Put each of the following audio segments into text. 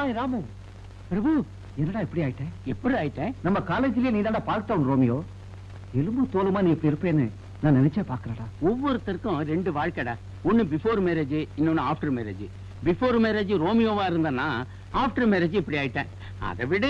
Hi Ramu. பிரபு, என்னடா இப்படி ஆயிட்டேன்? எப்படி ஆயிட்டேன்? நம்ம காலேஜ்லயே நீ தான்டா பார்க்டவுன் ரோமியோ. எலும்பு தோலுமா நீ இப்ப இருப்பேன்னு நான் நினைச்சே பாக்கலடா. ஒவ்வொருத்தருக்கும் ரெண்டு வாழ்க்கைடா. ஒன்னு பிஃபோர் மேரேஜ், இன்னொன்னு ஆஃப்டர் மேரேஜ். பிஃபோர் மேரேஜ் ரோமியோவா இருந்தனா, ஆஃப்டர் மேரேஜ் இப்படி ஆயிட்டேன். அதை விட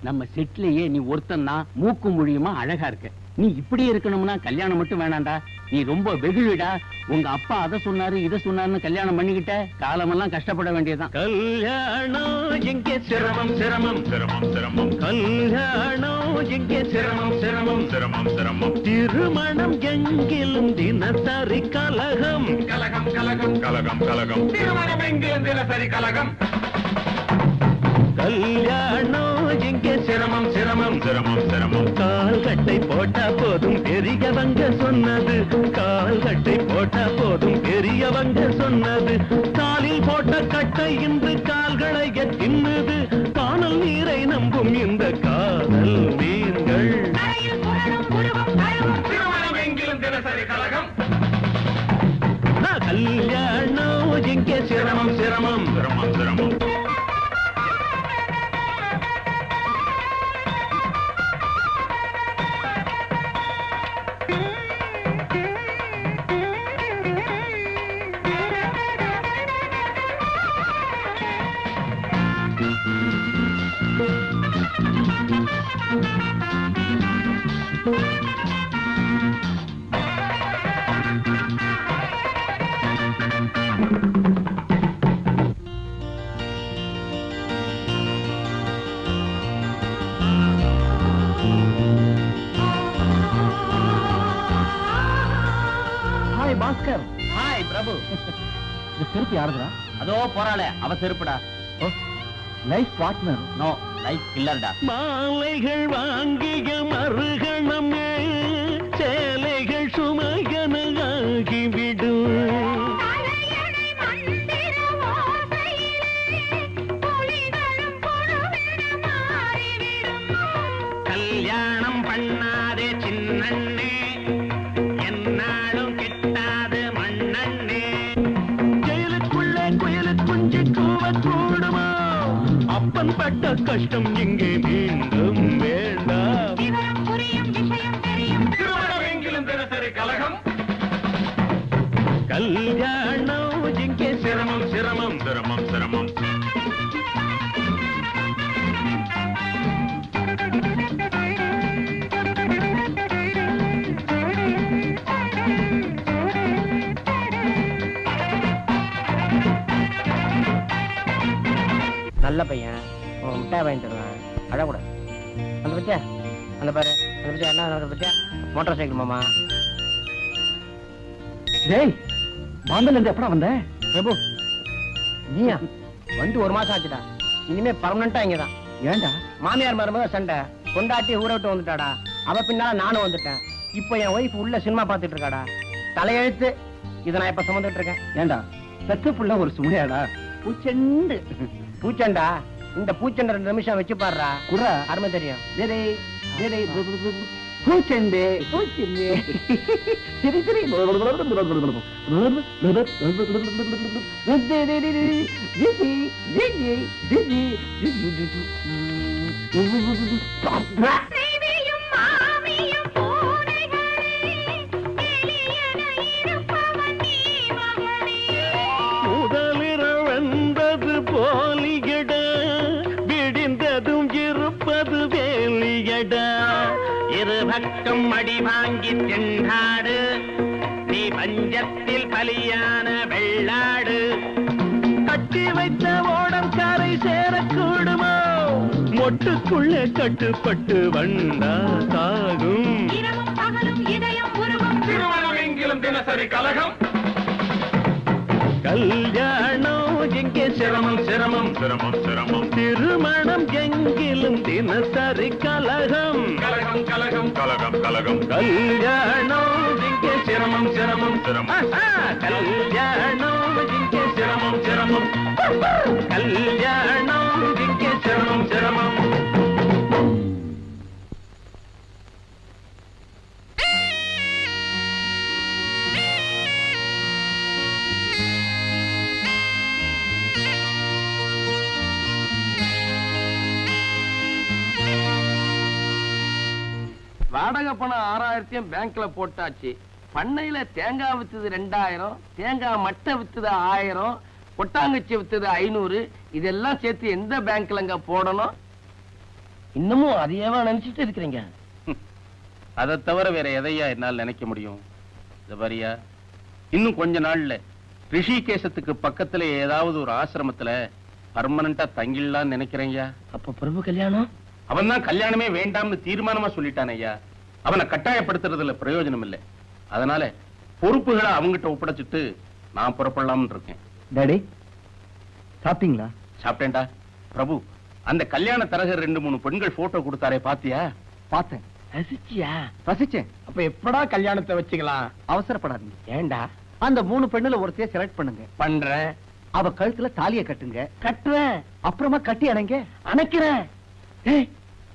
நம்ம செட்லயே நீ ஒருத்தன் தான் மூக்கு மொழியுமா அழகா இருக்க. நீ இப்படி இருக்கணும்னா கல்யாணம் மட்டும் வேணாண்டா. நீ ரொம்ப வெகுளிடா. உங்க அப்பா அதை சொன்னாரு இதை சொன்னாருன்னு கல்யாணம் பண்ணிக்கிட்ட காலமெல்லாம் கஷ்டப்பட வேண்டியதுதான். கல்யாணம் எங்கே சிரமம் சிரமம் சிரமம் சிரமம். கல்யாணம் எங்கே சிரமம் சிரமம் சிரமம் சிரமம். திருமணம் எங்கிலும் தினசரி கலகம் கலகம் கலகம் கலகம் கலகம். திருமணம் எங்கிலும் தினசரி கலகம். கல்யாணம் எங்கே சிரமம் சிரமம் சிரமம் சிரமம். கால்கட்டை போட்டா போதும் பெரியவங்க சொன்னது. கால்கட்டை போட்டா போதும் பெரியவங்க சொன்னது. காலில் போட்ட கட்டை இன்று கால்களை தின்னுது. காணல் நீரை நம்பும் இந்த காதல் மீன்கள். திருமணம் எங்கிலும் தினசரி கலகம். கல்யாணம் எங்கே சிரமம் சிரமம் சிரமம் சிரமம். பாஸ்கர். ஹாய் பிரபு. இந்த செருப்பு யாருடா? அதோ போறாளே அவ செருப்புடா. Life partner. நோ, லைஃப் கில்லர்டா. மாலைகள் வாங்கிய மறுகணம் சேலைகள் சுமையனாகிவிடும். கல்யாணம் பண்ணாதே சின்னண்ணே, என்னாலும் கெட்டாது மண்ணண்ணே. ஜெயிலுக்குள்ளே குயிலு குஞ்சு கூவக்கூடுமா? அப்பன் பட்ட கஷ்டம் இங்கே மீண்டும் வேண்டாம். திருமணம் தினசரி கலகம். கல்யாணம் இங்கே சிரமம் சிரமம் சிரமம் சிரமம். நல்ல பையன், மிட்டாய் வாங்கி தருவேன், அழக்கூடாது. அந்த பத்தியா, அந்த பாரு, அந்த பத்தியா என்ன பத்தியா, மோட்டார் சைக்கிள் மாமா. டேய், பாம்பேல இருந்து எப்படா வந்த? பிரபு, நீயா வந்து ஒரு மாசம் ஆச்சுடா. இனிமே பர்மனண்டா இங்கதான். ஏண்டா? மாமியார் மருமக சண்டை, கொண்டாட்டி ஊரை விட்டு வந்துட்டாடா. அவ பின்னால நானும் வந்துட்டேன். இப்ப என் ஒய்ஃப் உள்ள சினிமா பாத்துட்டு இருக்காடா. தலையெழுத்து. இதை நான் இப்ப சுமந்துட்டு இருக்கேன். ஏண்டா, பெத்த புள்ள ஒரு சுமையாடா? பூச்செண்டு. பூச்சண்டா, இந்த பூச்சண்டை 2 நிமிஷம் வச்சு பாடுறா. குர்ரா, அருமை தெரியும். பூச்செண்டு பூச்செண்டு. சரி சரி. முதலிரவென்பது போலியட, விடிந்ததும் இருப்பது வேலியட. இருபக்கம் அடி வாங்கி திண்டாடு, நீ பஞ்சத்தில் பலியான வெள்ளாடு. கட்டி வைத்த ஓடம் கரை சேரக்கூடுமோ? மொட்டுக்குள்ளே கட்டுப்பட்டு வண்டா சாகும். திருமணம் எங்கிலும் தினசரி கலகம். கல்யாணம் எங்கே சிரமம் சிரமம் சிரமம் சிரமம். திருமணம் எங்கிலும் தினசரி கலகம் கலகம் கலகம் கலகம் கலகம். கல்யாணம் எங்கே சிரமம் சிரமம் சிரமம். கல்யாணம் எங்கே சிரமம் சிரமம். கல்யாணம் எங்கே சிரமம் சிரமம். வாடகை பணம் 6000 பேங்க்ல போட்டாச்சு. பண்ணையில தேங்காய் வித்தது 2000, தேங்காய் மட்டை வித்தது 1000, கொட்டாங்கச்சி வித்தது 500. இதெல்லாம் சேர்த்து எந்த பேங்க்லங்க போடணும்? இன்னமும் அதையேவா நினைச்சிட்டு இருக்கிறீங்க? அதை தவிர வேற எதையா என்னால் நினைக்க முடியும்? பாரியா, இன்னும் கொஞ்ச நாள்ல ரிஷிகேசத்துக்கு பக்கத்துல ஏதாவது ஒரு ஆசிரமத்துல பர்மனண்டா தங்கிடலாம்னு நினைக்கிறேன்யா. அப்ப பிரபு கல்யாணம்? அவன் தான் கல்யாணமே வேண்டாம்னு தீர்மானமா சொல்லிட்டான் ஐயா. அவனை கட்டாயப்படுத்துறதுல பிரயோஜனம் இல்லை. அதனால பொறுப்புகளை அவங்கிட்ட ஒப்படைச்சிட்டு நான் புறப்படலாம்னு இருக்கேன். டாடி, சாப்பிட்டீங்களா? சாப்பிட்டேன்டா. பிரபு, அந்த கல்யாண தரகர் 2-3 பெண்கள் போட்டோ கொடுத்தாரே, பாத்தியா? பார்த்தேன். ரசிச்சியா? ரசிச்சேன். அப்ப எப்படா கல்யாணத்தை வச்சுக்கலாம்? அவசரப்படாதீங்க. ஏண்டா? அந்த 3 பெண்ணுல ஒருத்தைய செலக்ட் பண்ணுங்க. பண்றேன். அவ கழுத்துல தாலியை கட்டுங்க. கட்டுறேன். அப்புறமா கட்டி அணைங்க. அணைக்கிறேன்.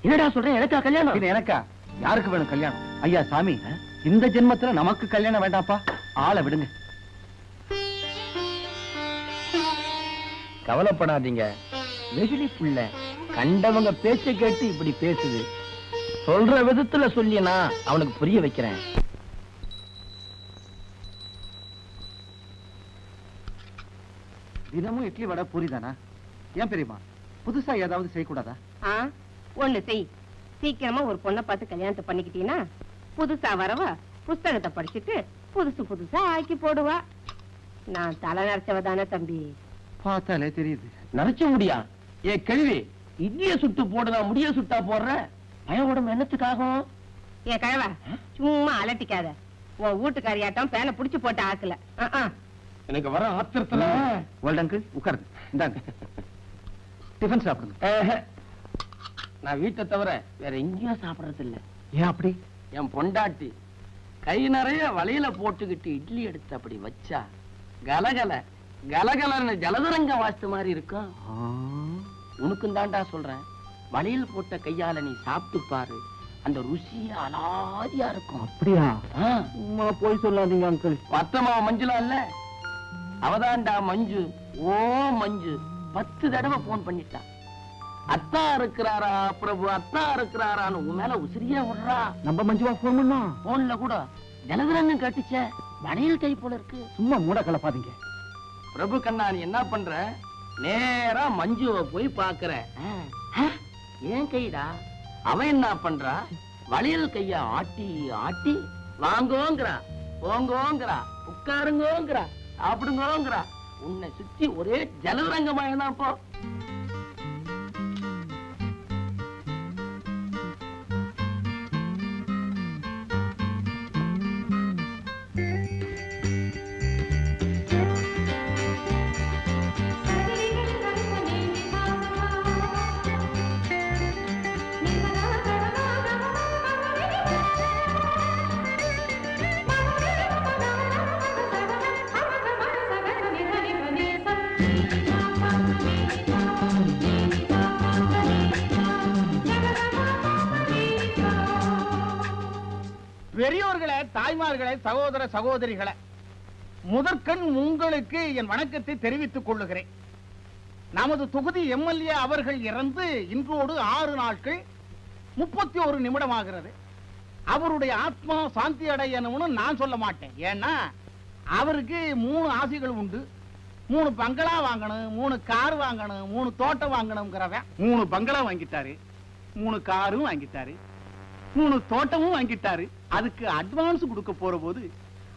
என்னடா சொல்றேன்? எனக்கா கல்யாணம்? இது எனக்கா? யாருக்கு வேணும் கல்யாணம்? ஐயா சாமி, இந்த ஜென்மத்துல நமக்கு கல்யாணம் வேண்டாப்பா. ஆளை விடுங்க. கவலைப்படாதீங்க. வெகுளி புள்ள கண்டவங்க பேச்ச கேட்டு இப்படி பேசுது. சொல்ற விதத்துல சொல்லினா அவனுக்கு புரிய வைக்கிறேன். தினமும் இட்லி வடை பூரி தானா? ஏன் பெரியமா, புதுசா ஏதாவது செய்யக்கூடாதா? ஒண்ணு செய். சீக்கிரமா ஒரு பொண்ணை பார்த்து கல்யாணத்தை பண்ணிக்கிட்டீங்கன்னா புதுசா வரவா புஸ்தகத்தை படிச்சுட்டு புதுசா ஆக்கி போடுவா. நான் தலை நரைச்சவ தானே தம்பி. பார்த்தாலே தெரியுது. நரைச்ச முடியா? ஏ கேள்வி, இட்லிய சுட்டு போடுனா முடிய சுட்டா போடுற? பய உடம்பு என்னத்துக்காகும்? ஏ கழவா, சும்மா அலட்டிக்காத. உன் வீட்டுக்காரியாட்டம் பேனை புடிச்சு போட்டு ஆக்கல. எனக்கு வர ஆத்திரத்துல. வேர்ல்ட் அங்கிள், உட்காருங்க. இந்தாங்க டிஃபன் சாப்பிடுங்க. நான் வீட்டை தவிர வேற எங்கேயும் சாப்பிடறது இல்ல. ஏன் அப்படி? என் பொண்டாட்டி கை நிறைய வலையில போட்டுக்கிட்டு இட்லி எடுத்து அப்படி வச்சா கலகல கலகலன்னு ஜலதரங்க வாஸ்து மாதிரி இருக்கும். உனக்கும் தாண்டா சொல்றேன். வலையில் போட்ட கையால நீ சாப்பிட்டு பாரு, அந்த ருசிய அலாதியா இருக்கும். அப்படியா? போய் சொல்லாதீங்க அங்கிள். மத்தமாவ மஞ்சுலா இல்ல, அவதான்டா மஞ்சு. ஓ மஞ்சு 10 தடவை போன் பண்ணிட்டா. அத்தா இருக்கிறாரா பிரபு, அத்தா இருக்கிறாரான்னு உன் மேல உசிரியா விடுறா. நம்ம மஞ்சுவா போன் பண்ணோம். போன்ல கூட ஜலதரன்னு கேட்டுச்சே, வளையல் கை போல இருக்கு. சும்மா மூட கலப்பாதீங்க. பிரபு கண்ணா, நீ என்ன பண்ற? நேரா மஞ்சுவை போய் பாக்குற. ஏன் கைடா? அவன் என்ன பண்றா? வளையல் கைய ஆட்டி ஆட்டி வாங்கோங்கிறா, போங்கோங்கிறா, உட்காருங்கோங்கிறா, சாப்பிடுங்கோங்கிறா. உன்னை சுத்தி ஒரே ஜலதரங்கமாயதான் போ. பெரியோர்களே, தாய்மார்களே, சகோதர சகோதரிகளே, முதற்கண் உங்களுக்கு என் வணக்கத்தை தெரிவித்துக் கொள்ளுகிறேன். நமது தொகுதி எம்எல்ஏ அவர்கள் இறந்து இன்றோடு 6 நாட்கள் 31 நிமிடமாகிறது. அவருடைய ஆத்மா சாந்தி அடையணும்னு நான் சொல்ல மாட்டேன். ஏன்னா அவருக்கு 3 ஆசைகள் உண்டு. 3 பங்களா வாங்கணும், 3 கார் வாங்கணும், 3 தோட்டம் வாங்கணுங்கிறவன் 3 பங்களா வாங்கிட்டாரு, 3 காரும் வாங்கிட்டாரு, 3 தோட்டமும் வாங்கிட்டாரு. அதுக்கு அட்வான்ஸ் கொடுக்க போற போது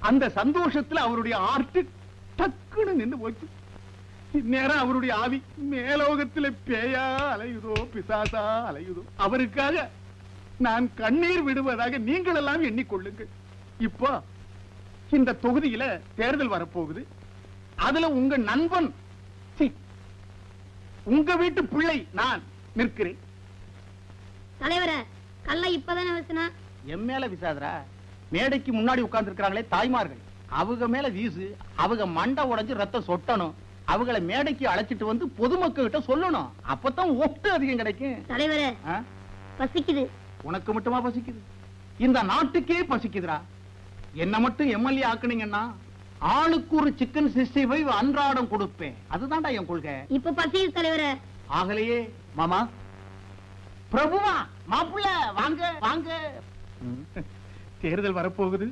அந்த சந்தோஷத்துல அவருடைய ஆர்ட் டக்குன்னு நின்று போச்சு. இந்நேரம் அவருடைய ஆவி மேலோகத்துல பேயா அலையுதோ பிசாசா அலையுதோ. அவருக்காக நான் கண்ணீர் விடுவதாக நீங்கள் எல்லாம் எண்ணிக்கொள்ளுங்கள். இப்போ இந்த தொகுதியில தேர்தல் வரப்போகுது. அதுல உங்க நண்பன், உங்க வீட்டு பிள்ளை நான் நிற்கிறேன். தலைவரே, கல்ல இப்பதானே வீசுனா? என் மேல வீசாதரா. மேடைக்கு முன்னாடி உட்கார்ந்து இருக்கிறாங்களே தாய்மார்கள், அவங்க மேல வீசு. அவங்க மண்டை உடைஞ்சு ரத்தம் சொட்டணும். அவங்களை மேடைக்கு அழைச்சிட்டு வந்து பொதுமக்கள் கிட்ட சொல்லணும். அப்பதான் ஓட்டு அதிகம் கிடைக்கும். தலைவரே, பசிக்குது. உனக்கு மட்டுமா பசிக்குது? இந்த நாட்டுக்கே பசிக்குதுரா. என்ன மட்டும் எம்எல்ஏ ஆக்குனீங்கன்னா ஆளுக்கு ஒரு சிக்கன் 65 அன்றாடம் கொடுப்பேன். அதுதான்டா என் கொள்கை. இப்ப பசிக்குது தலைவரே. ஆகலையே மாமா. பிரபுவா, மாப்பிள்ள வாங்க வாங்க. தேர்தல் வரப்போகுது,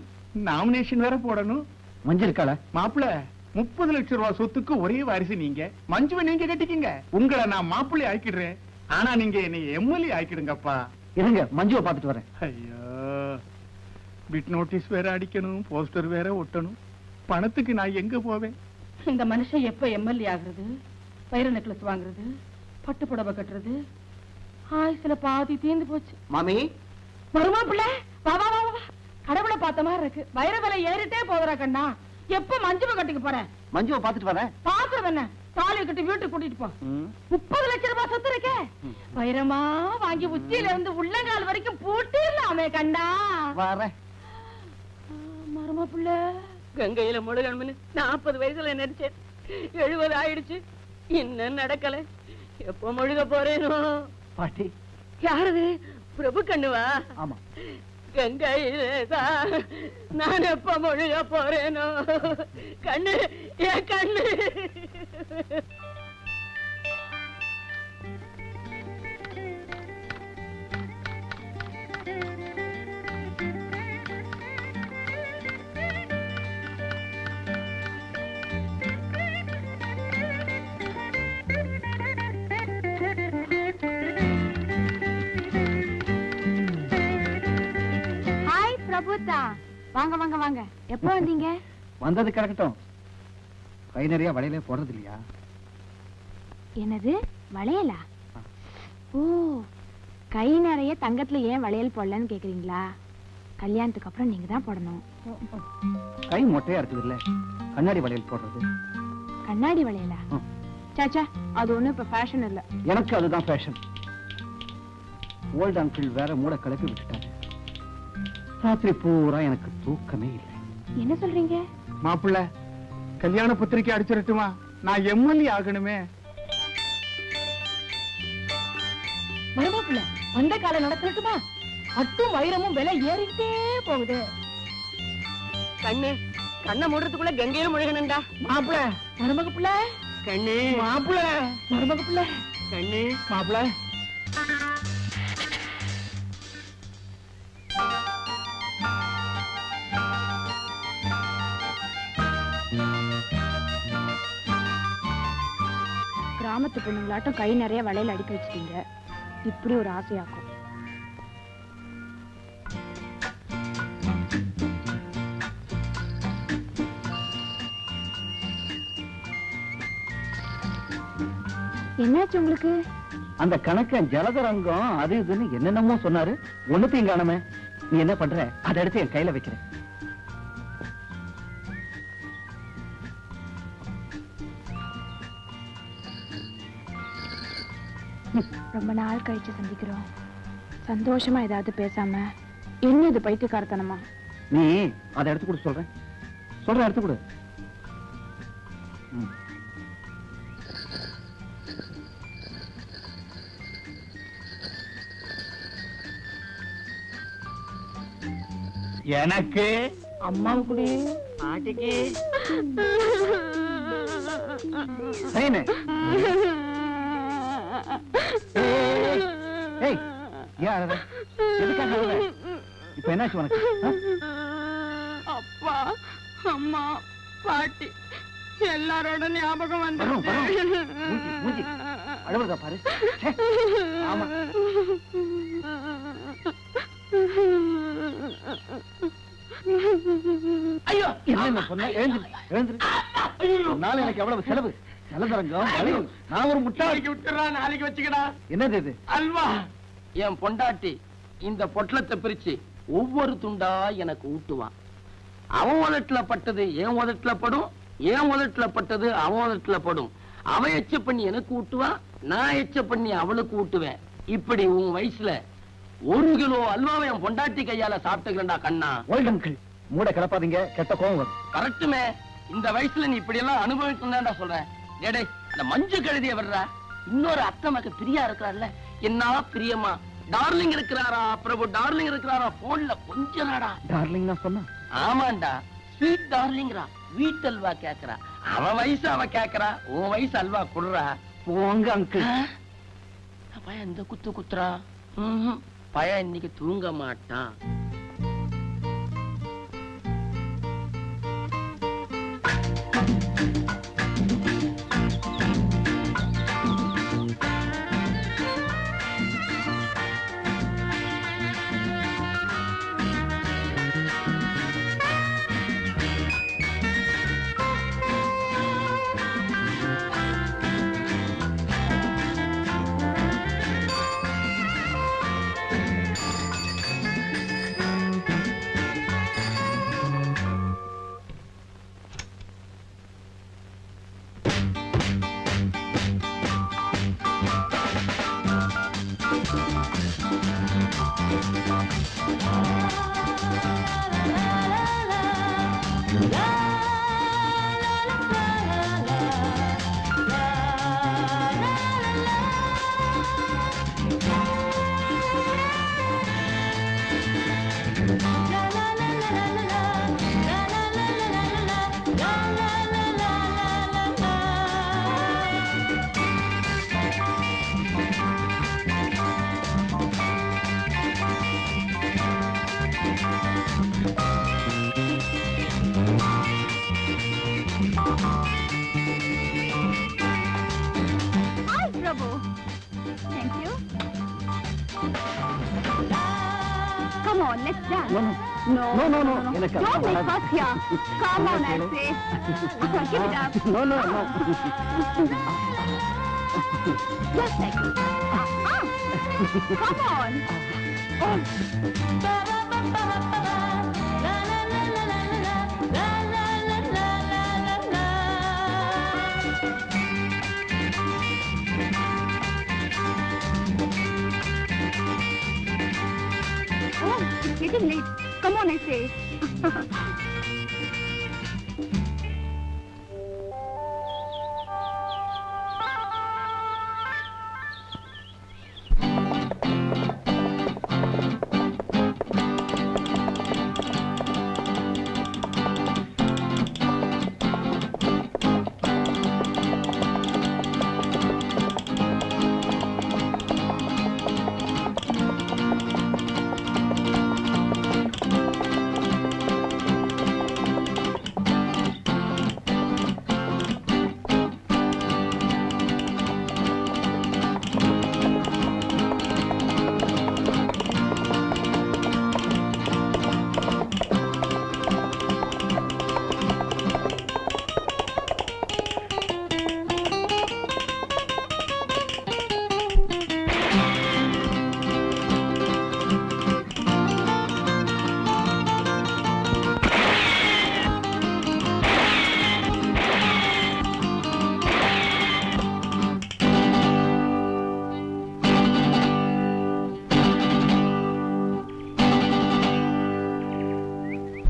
நாமினேஷன் வேற போடணும். மஞ்சள் இருக்காள? மாப்பிள்ள 30 லட்சம் ரூபாய் சொத்துக்கு ஒரே வாரிசு நீங்க. மஞ்சுவை நீங்க கட்டிக்கிங்க. உங்களை நான் மாப்பிள்ளை ஆக்கிடுறேன். ஆனா நீங்க என்னை எம்எல்ஏ ஆக்கிடுங்கப்பா. இருங்க, மஞ்சுவை பார்த்துட்டு வரேன். ஐயோ, பிட் நோட்டீஸ் வேற அடிக்கணும், போஸ்டர் வேற ஒட்டணும். பணத்துக்கு நான் எங்க போவேன்? இந்த மனுஷன் எப்ப எம்எல்ஏ ஆகுறது, வைர நெக்லஸ் வாங்குறது, பட்டு புடவை கட்டுறது, ஆயுசுல பாதி தீர்ந்து போச்சு. மாமி, வருமா பிள்ளை? வா வா வா வா. கடவுளை பார்த்த மாதிரி இருக்கு. வைர விலை ஏறிட்டே போதுரா கண்ணா. எப்ப மஞ்சுவை கட்டிக்க போறேன்? மஞ்சுவை பார்த்துட்டு வரேன். பாக்குறது என்ன, தாலியை கட்டி வீட்டுக்கு கூட்டிட்டு போ. 30 லட்சம் ரூபாய் சொத்து இருக்கே, வைரமா வாங்கி உச்சியில இருந்து உள்ளங்கால் வரைக்கும் பூட்டிடலாமே கண்ணா. வரேன். மருமா பிள்ளை, கங்கையில முழுகணும்னு 40 வயசுல நினைச்சேன். 70 ஆயிடுச்சு, இன்னும் நடக்கல. எப்போ முழுக போறேனோ? பாட்டி யாரது? பிரபு கண்ணுவா? ஆமா. கங்கையிலேதான் நான் எப்ப முழுக போறேனோ? கண்ணு, என் கண்ணு. பிரபுத்தா, வாங்க வாங்க வாங்க. எப்போ வந்தீங்க? வந்தது கிடக்கட்டும். கை நிறைய வளையலே போடுறது இல்லையா? என்னது வளையலா? ஓ, கை நிறைய தங்கத்துல ஏன் வளையல் போடலன்னு கேக்குறீங்களா? கல்யாணத்துக்கு அப்புறம் நீங்க தான் போடணும். கை மொட்டையா இருக்குது இல்ல, கண்ணாடி வளையல் போடுறது. கண்ணாடி வளையலா? சாச்சா, அது ஒண்ணு இப்ப ஃபேஷன் இல்ல. எனக்கு அதுதான் ஃபேஷன். ஓல்ட் அங்கிள் வேற மூட கிளப்பி விட்டுட்டாரு. ராத்திரி பூரா எனக்கு தூக்கமே இல்லை. என்ன சொல்றீங்க? மாப்பிள்ள, கல்யாண பத்திரிக்கை அடிச்சிடட்டுமா? நான் எம்எல்ஏ ஆகணுமே. மருமா பிள்ளை, அந்த காலம் நடக்கட்டுமா? அட்டும் வைரமும் விலை ஏறிட்டே போகுது. கண்ணு, கண்ணை மூடுறதுக்குள்ள கங்கையில முழுகணும்டா. மாப்பிள்ள, மருமக பிள்ளை. கண்ணு, மாப்பிள்ள, மருமக பிள்ளை. கண்ணு, மாப்பிள்ள. கிராமத்து பொண்ணுங்களாட்டம் கை நிறைய வளையல் அடிக்க வச்சிட்டீங்க. இப்படி ஒரு ஆசையாக்கும். என்னாச்சு உங்களுக்கு? அந்த கணக்க ஜலதரங்கம் அது இதுன்னு என்னென்னமோ சொன்னாரு. ஒண்ணுத்தையும் காணமே. நீ என்ன பண்ற? அதை எடுத்து என் கையில வைக்கிறேன். ரொம்ப நாள் கழிச்சு சந்திக்கிறோம். சந்தோஷமா ஏதாவது பேசாம என்ன இது பைத்தியக்காரத்தனமா? நீ அதை எடுத்து கொடு. சொல்றேன் எடுத்து கொடு. எனக்கு, அம்மாவுக்கு, பாட்டிக்கு. சைனே. ஏய், ஏன் அழற? எதுக்காக அழற? இப்ப என்னாச்சு உனக்கு? அப்பா, அம்மா, பாட்டி எல்லாரோட ஞாபகம் வந்து மூஞ்சி அழுவதா பாரு. ஆமா. ஐயோ, என்ன சொன்ன? எழுந்துரு. நாளை எனக்கு எவ்வளவு செலவு? ஜலதரங்கம், வளையல். நான் ஒரு முட்டாள். விட்டுறா, நாளைக்கு வச்சுக்கடா. என்னது இது? அல்வா. என் பொண்டாட்டி இந்த பொட்டலத்தை பிரிச்சு ஒவ்வொரு துண்டா எனக்கு ஊட்டுவான். அவன் உதட்டுல பட்டது என் உதட்டுல படும், என் உதட்டுல பட்டது அவன் உதட்டுல படும். அவன் எச்ச பண்ணி எனக்கு ஊட்டுவான், நான் எச்ச பண்ணி அவளுக்கு ஊட்டுவேன். இப்படி உன் வயசுல 1 கிலோ அல்வாவை என் பொண்டாட்டி கையால சாப்பிட்டுக்கிறா கண்ணா. ஓல்ட் அங்கிள், மூட கிளப்பாதீங்க, கெட்ட கோவம் வரும். கரெக்டுமே. இந்த வயசுல நீ இப்படி எல்லாம் அனுபவிக்கணும்டா சொல்றேன். டேடே, அந்த மஞ்சு கழுதிய வர்றா. இன்னொரு அத்தை மக பிரியா இருக்கிறாள்ல, என்ன பிரியமா டார்லிங் இருக்கிறாரா பிரபு, டார்லிங் இருக்கிறாரா, போன்ல கொஞ்ச நாடா. டார்லிங் நான் சொன்னா? ஆமாண்டா, ஸ்வீட் டார்லிங்ரா. வீட்டு அல்வா கேக்குறா. அவன் வயசு அவ கேக்குறா, உன் வயசு அல்வா குடுறா. போங்க அங்கிள். பையன் இந்த குத்து குத்துறா. பையன் இன்னைக்கு தூங்க மாட்டான். Hi, Prabhu. Thank you. Come on, let's dance. No. எனக்கு Don't make அதெல்லாம் fuss here. Come on, I say. Give it up. No. Just like this. Come on. Oh, it's getting late. Come on, I say.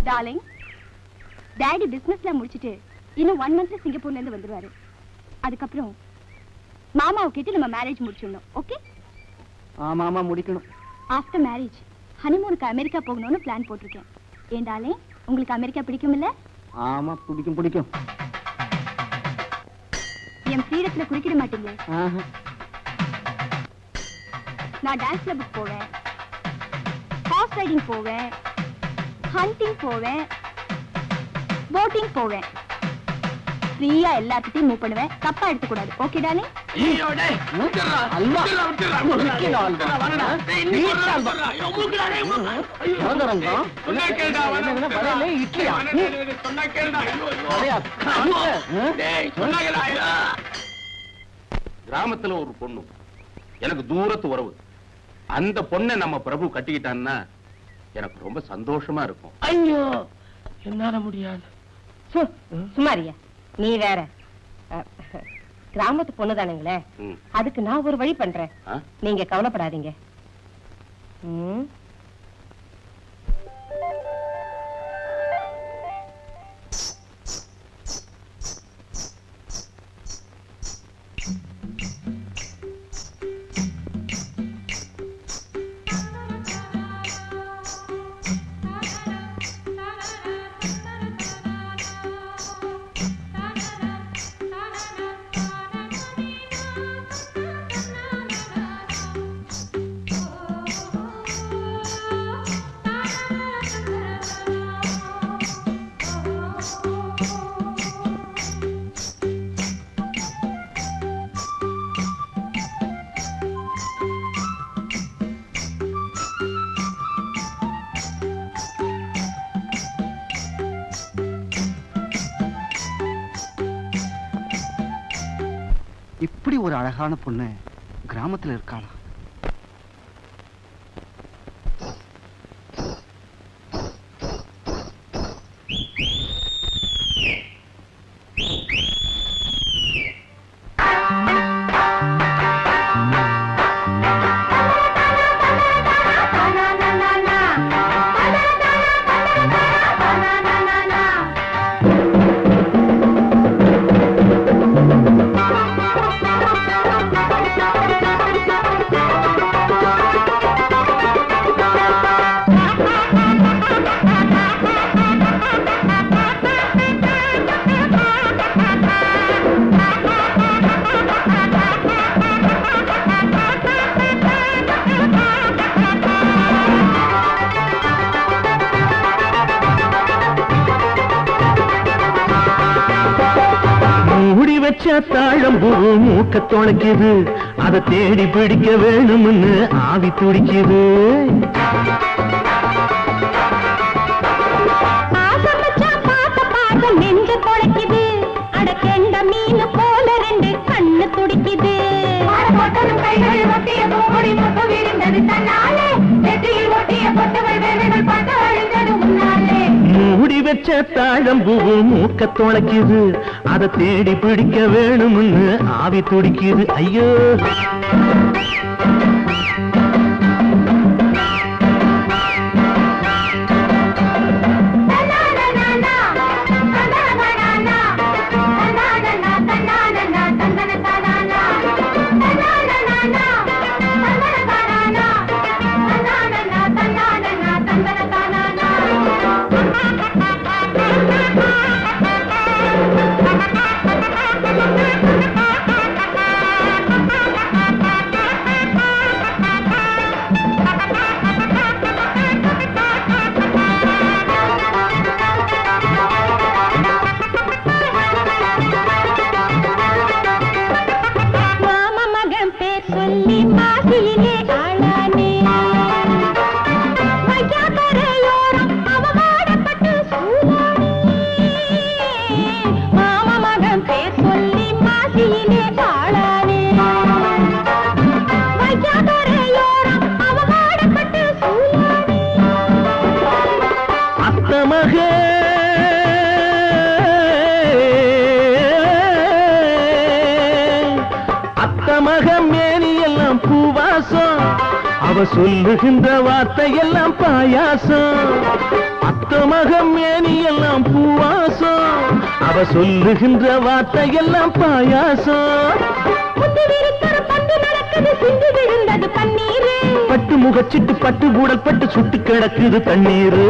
Darling, Daddy businessல முடிச்சிட்டு இன்னும் 1 monthல சிங்கப்பூர்ல இருந்து வந்துருவாரு. அதுக்கப்புறம் மாமாவை கேட்டு நம்ம மேரேஜ் முடிச்சிடணும். ஓகே? ஆமா முடிக்கணும். ஆஃப்டர் மேரேஜ் ஹனிமூனுக்கு அமெரிக்கா போகணும்னு பிளான் போட்டிருக்கேன். ஏன் டார்லிங், உங்களுக்கு அமெரிக்கா பிடிக்கும் இல்ல? ஆமா பிடிக்கும். என் ஃப்ரீடத்துல குடிக்கிட மாட்டீங்க. நான் டான்ஸ் கிளப்புக்கு போவேன், ஹார்ஸ் ரைடிங் போவேன், ஹண்டிங் போவேன், போட்டிங் போவேன். ஃப்ரீயா எல்லாத்துட்டையும் மூவ் பண்ணுவேன். தப்பா எடுத்துக்கூடாது. Okay darling? கிராமத்துல ஒரு பொண்ணு எனக்கு தூரத்து உறவு. அந்த பொண்ணை நம்ம பிரபு கட்டிக்கிட்டான்னா எனக்கு ரொம்ப சந்தோஷமா இருக்கும். ஐயோ, என்னால முடியாது. சுமாரியா, நீ வேற. கிராமத்து பொண்ணு தானுங்களே, அதுக்கு நான் ஒரு வழி பண்றேன். நீங்க கவலைப்படாதீங்க. இப்படி ஒரு அழகான பொண்ணு கிராமத்துல இருக்காளா? தாழம்பூ மூக்க தொலைக்குது, அதை தேடி பிடிக்க வேணும்னு ஆவி துடிக்குது. நெஞ்ச தொலைக்குது, அட கெண்ட மீன் போல ரெண்டு கண்ணு துடிக்குது. மூடி வச்ச தாழம்பூ மூக்க தொலைக்குது, அதை தேடி பிடிக்க வேணும்னு ஆவி துடிக்குது. ஐயோ அவ சொல்லுகின்ற வார்த்தை எல்லாம் பாயாசம். அத்த மகம் மேனி எல்லாம் பூவாசம், அவ சொல்லுகின்ற வார்த்தை எல்லாம் பாயாசம். பட்டு முகச்சிட்டு பட்டு கூடல் பட்டு சுட்டு கிடக்குது தண்ணீர்.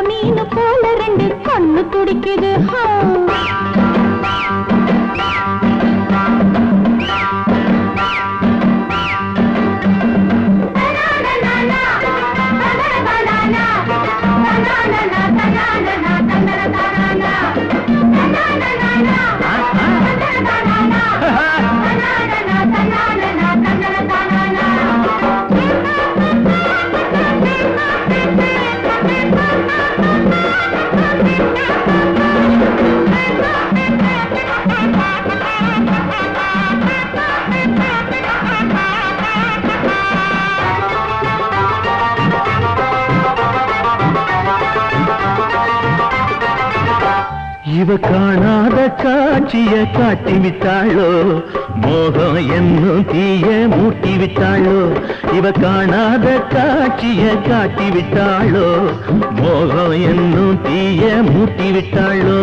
மீன் போல ரெண்டு கண்ணு துடிக்குது. இவ காணாத காட்சிய காட்டிவிட்டாளோ, மோகம் என்னும் தீய மூட்டிவிட்டாளோ. இவ காணாத காட்சிய காட்டிவிட்டாளோ, மோகம் என்னும் தீய மூட்டிவிட்டாளோ.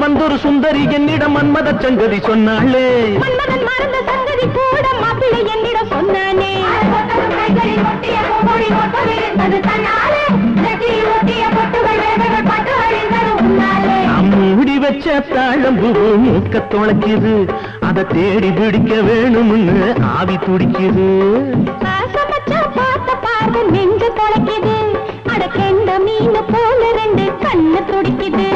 வந்தொரு சுந்தரி என்னிடம் மன்மத சங்கதி சொன்னாளே, மன்மதன் மறந்த சங்கதி கூட மாப்பிள்ளை என்னிடம் சொன்னானே. மூடி வச்ச தாழம்பூ மூக்க தொலைக்குது, அதை தேடி பிடிக்க வேணும்னு ஆவி துடிக்குது. நெஞ்சு தொலைக்குது, அட கெண்ட மீன் போல ரெண்டு கண்ணு துடிக்குது.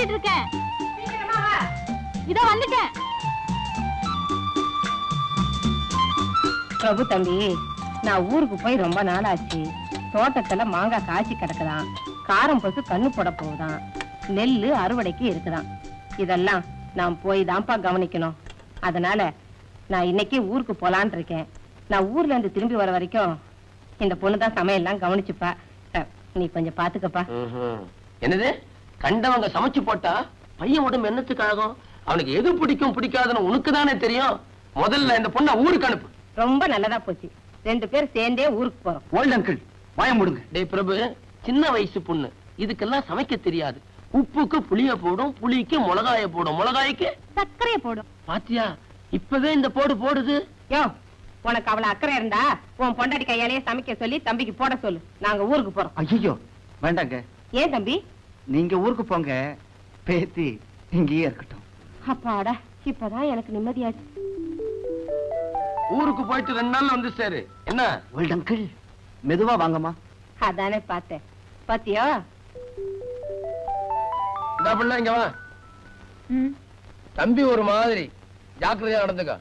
சமைச்சிட்டு இருக்கேன். இதோ வந்துட்டேன். பிரபு தம்பி, நான் ஊருக்கு போய் ரொம்ப நாள் ஆச்சு. தோட்டத்துல மாங்காய் காய்ச்சி கிடக்குதான், காரம் பசு கண்ணு போட போகுதான், நெல்லு அறுவடைக்கு இருக்குதான். இதெல்லாம் நான் போய் தான்ப்பா கவனிக்கணும். அதனால நான் இன்னைக்கே ஊருக்கு போலான் இருக்கேன். நான் ஊர்ல இருந்து திரும்பி வர வரைக்கும் இந்த பொண்ணுதான் சமையல்லாம் கவனிச்சுப்பா. நீ கொஞ்சம் பாத்துக்கப்பா. என்னது, கண்டவங்க சமைச்சு போட்டா பையன் உடம்பு என்னத்துக்கு ஆகும்? அவனுக்கு எது பிடிக்கும் பிடிக்காதுன்னு உனக்கு தானே தெரியும். முதல்ல இந்த பொண்ணை ஊருக்கு அனுப்பு. ரொம்ப நல்லதா போச்சு, 2 பேர் சேர்ந்தே ஊருக்கு போறோம். ஓல்ட் அங்கிள் வாய முடுங்க. டேய் பிரபு, சின்ன வயசு பொண்ணு, இதுக்கெல்லாம் சமைக்க தெரியாது. உப்புக்கு புளிய போடும், புளிக்கு மிளகாய போடும், மிளகாய்க்கு சர்க்கரையை போடும். பாத்தியா, இப்பவே இந்த போடு போடுது. யோ, உனக்கு அவள அக்கறை இருந்தா உன் பொண்டாட்டி கையாலேயே சமைக்க சொல்லி தம்பிக்கு போட சொல்லு. நாங்க ஊருக்கு போறோம். ஐயோ வேண்டாங்க. ஏன் தம்பி? நீங்க ஊருக்கு போங்க, பேத்தி இங்கேயே இருக்கட்டும். அப்பாடா, இப்பதான் எனக்கு நிம்மதியாச்சு. ஊருக்கு போயிட்டு 2 நாள்ல வந்து சேரு. என்ன ஓல்ட் அங்கிள், மெதுவா வாங்கம்மா. அதானே பார்த்தேன். பாத்தியா, இந்த பிள்ளை இங்க வா. தம்பி ஒரு மாதிரி ஜாக்கிரதையா நடந்துக்க.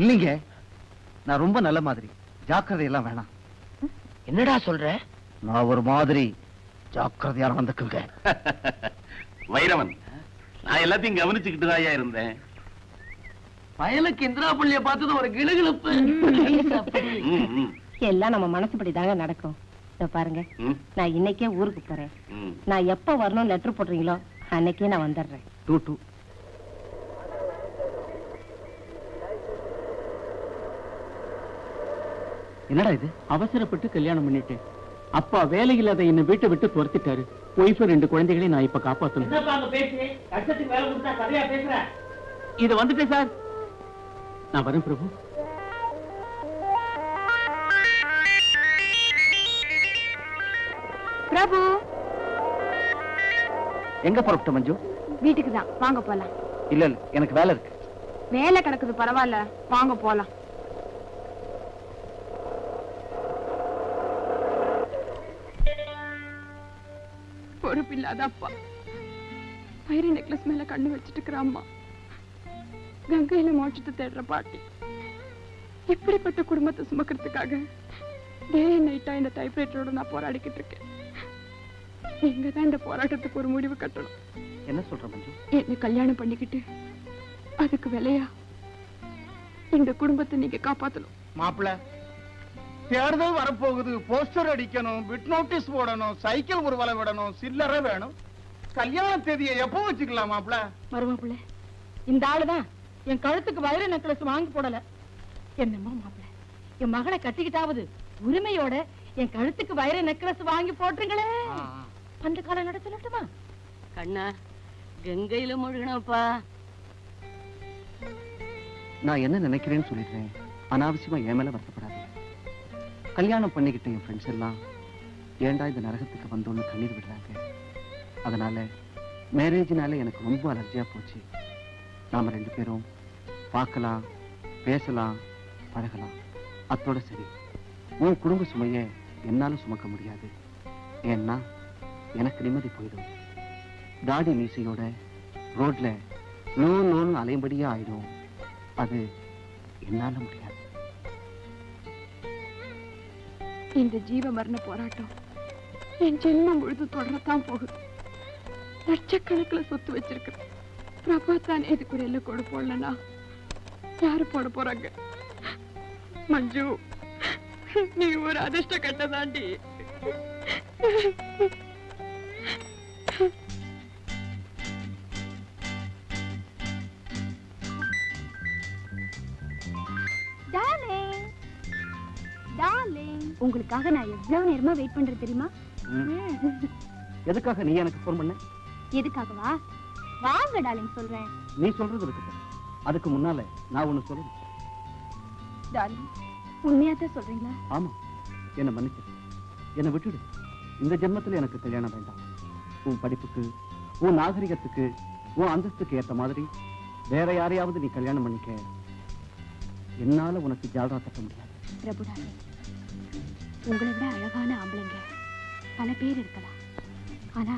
இல்லைங்க, நான் ரொம்ப நல்ல மாதிரி, ஜாக்கிரதை எல்லாம் வேணாம். என்னடா சொல்ற? நான் ஒரு மாதிரி, ஜாக்கிரதையா நடந்துக்குங்க. வைரவன், நான் எல்லாத்தையும் கவனிச்சுக்கிட்டு தான் இருந்தேன். பயலுக்கு இந்திரா பள்ளிய பார்த்தது ஒரு கிளுகிழப்பு. எல்லாம் நம்ம மனசுப்படி தாங்க நடக்கும். இதோ பாருங்க, நான் இன்னைக்கே ஊருக்கு போறேன். நான் எப்ப வரணும் லெட்டர் போடுறீங்களோ அன்னைக்கே நான் வந்துடுறேன். 2-2. என்னடா இது? அவசரப்பட்டு கல்யாணம் பண்ணிட்டேன். அப்பா வேலையில் அதை என்ன வீட்டை விட்டு துரத்திட்டாரு. ஒய்ஃப் 2 குழந்தைகளையும் நான் இப்ப காப்பாத்தணும். இது வந்துட்டேன் சார். நான் வரேன் பிரபு. பிரபு, எங்க புறப்பட்ட மஞ்சு? வீட்டுக்கு தான், வாங்க போலாம். இல்ல இல்ல, எனக்கு வேலை இருக்கு. வேலை கிடக்குது, பரவாயில்ல, வாங்க போலாம். பொறுப்பில்லாத அப்பா, வைர நெக்லஸ் மேல கண்ணு வச்சிட்டு இருக்கிற அம்மா, கங்கையில மோட்சத்தை தேடுற பாட்டி, இப்படிப்பட்ட குடும்பத்தை சுமக்கிறதுக்காக டே நைட்டா இந்த டைப்ரைட்டரோட நான் போராடிக்கிட்டு இருக்கேன். நீங்க தான் இந்த போராட்டத்துக்கு ஒரு முடிவு கட்டணும். என்ன சொல்ற மஞ்சு? என்ன கல்யாணம் பண்ணிக்கிட்டு அதுக்கு விலையா இந்த குடும்பத்தை நீங்க காப்பாத்தணும். மாப்பிள்ள, தேர்தல் வரப்போகுது, போஸ்டர் அடிக்கணும், பிட் நோட்டீஸ் போடணும், சைக்கிள் ஊர்வல விடணும், சில்லறை வேணும். கல்யாண தேதியை எப்போ வச்சுக்கலாம் மாப்பிள்ள? மருமப்புள்ள, இந்த ஆளுதான் என் கழுத்துக்கு வைர நெக்லஸ் வாங்கி போடல. என்னம்மா மாப்பிள்ள, என் மகளை கட்டிக்கிட்டாவது உரிமையோட என் கழுத்துக்கு வைர நெக்லஸ் வாங்கி போட்டுருங்களே. அந்த காலம் நட சொல்லட்டுமா? கண்ணா, கங்கையில முழுகணப்பா. நான் என்ன நினைக்கிறேன்னு சொல்லிடுறேன். அனாவசியமா என் மேல வருத்தப்படாது. கல்யாணம் பண்ணிக்கிட்ட என் ஃப்ரெண்ட்ஸ் எல்லாம் ஏண்டா இந்த நரகத்துக்கு வந்தோன்னு கண்ணீர் விடுறாங்க. அதனால மேரேஜ்னால எனக்கு ரொம்ப அலர்ஜியா போச்சு. நாம 2 பேரும் பார்க்கலாம், பேசலாம், பழகலாம், அத்தோட சரி. உன் குடும்ப சுமைய என்னால சுமக்க முடியாது. ஏன்னா எனக்கு நிம்மதி போயிடும். தாடி மீசையோட ரோட்ல நோன்னு அலையும்படியா ஆயிடும். அது என்னால முடியாது. இந்த ஜீவ மரண போராட்டம் என் ஜென்மம் முழுது தொடரத்தான் போகுது. லட்சக்கணக்கில் சொத்து வச்சிருக்கிறேன். பிரபா தானே இதுக்கு ஒரு எல்லை கொடு போடலன்னா யாரு போட போறாங்க? மஞ்சு, நீ ஒரு அதிர்ஷ்ட கட்டதாண்டி. உங்களுக்காக நான் எவ்வளவு நேரமா வெயிட் பண்றேன் தெரியுமா? எதுக்காக நீ எனக்கு போன் பண்ண? எதுக்காகவா? வாங்க டார்லிங் சொல்றேன். நீ சொல்றது இருக்கட்டும், அதுக்கு முன்னால நான் ஒண்ணு சொல்றேன். டார்லிங், உண்மையாத்தான் சொல்றீங்களா? ஆமா, என்ன மன்னிச்சு, என்னை விட்டுடு. இந்த ஜென்மத்துல எனக்கு கல்யாணம் வேண்டாம். உன் படிப்புக்கு, உன் நாகரிகத்துக்கு, உன் அந்தஸ்துக்கு ஏத்த மாதிரி வேற யாரையாவது நீ கல்யாணம் பண்ணிக்க. என்னால உனக்கு ஜால்ரா தட்ட முடியாது. பிரபு டார்லிங், உங்களை விட அழகான ஆம்பளைங்க பல பேர் இருக்கலாம். ஆனா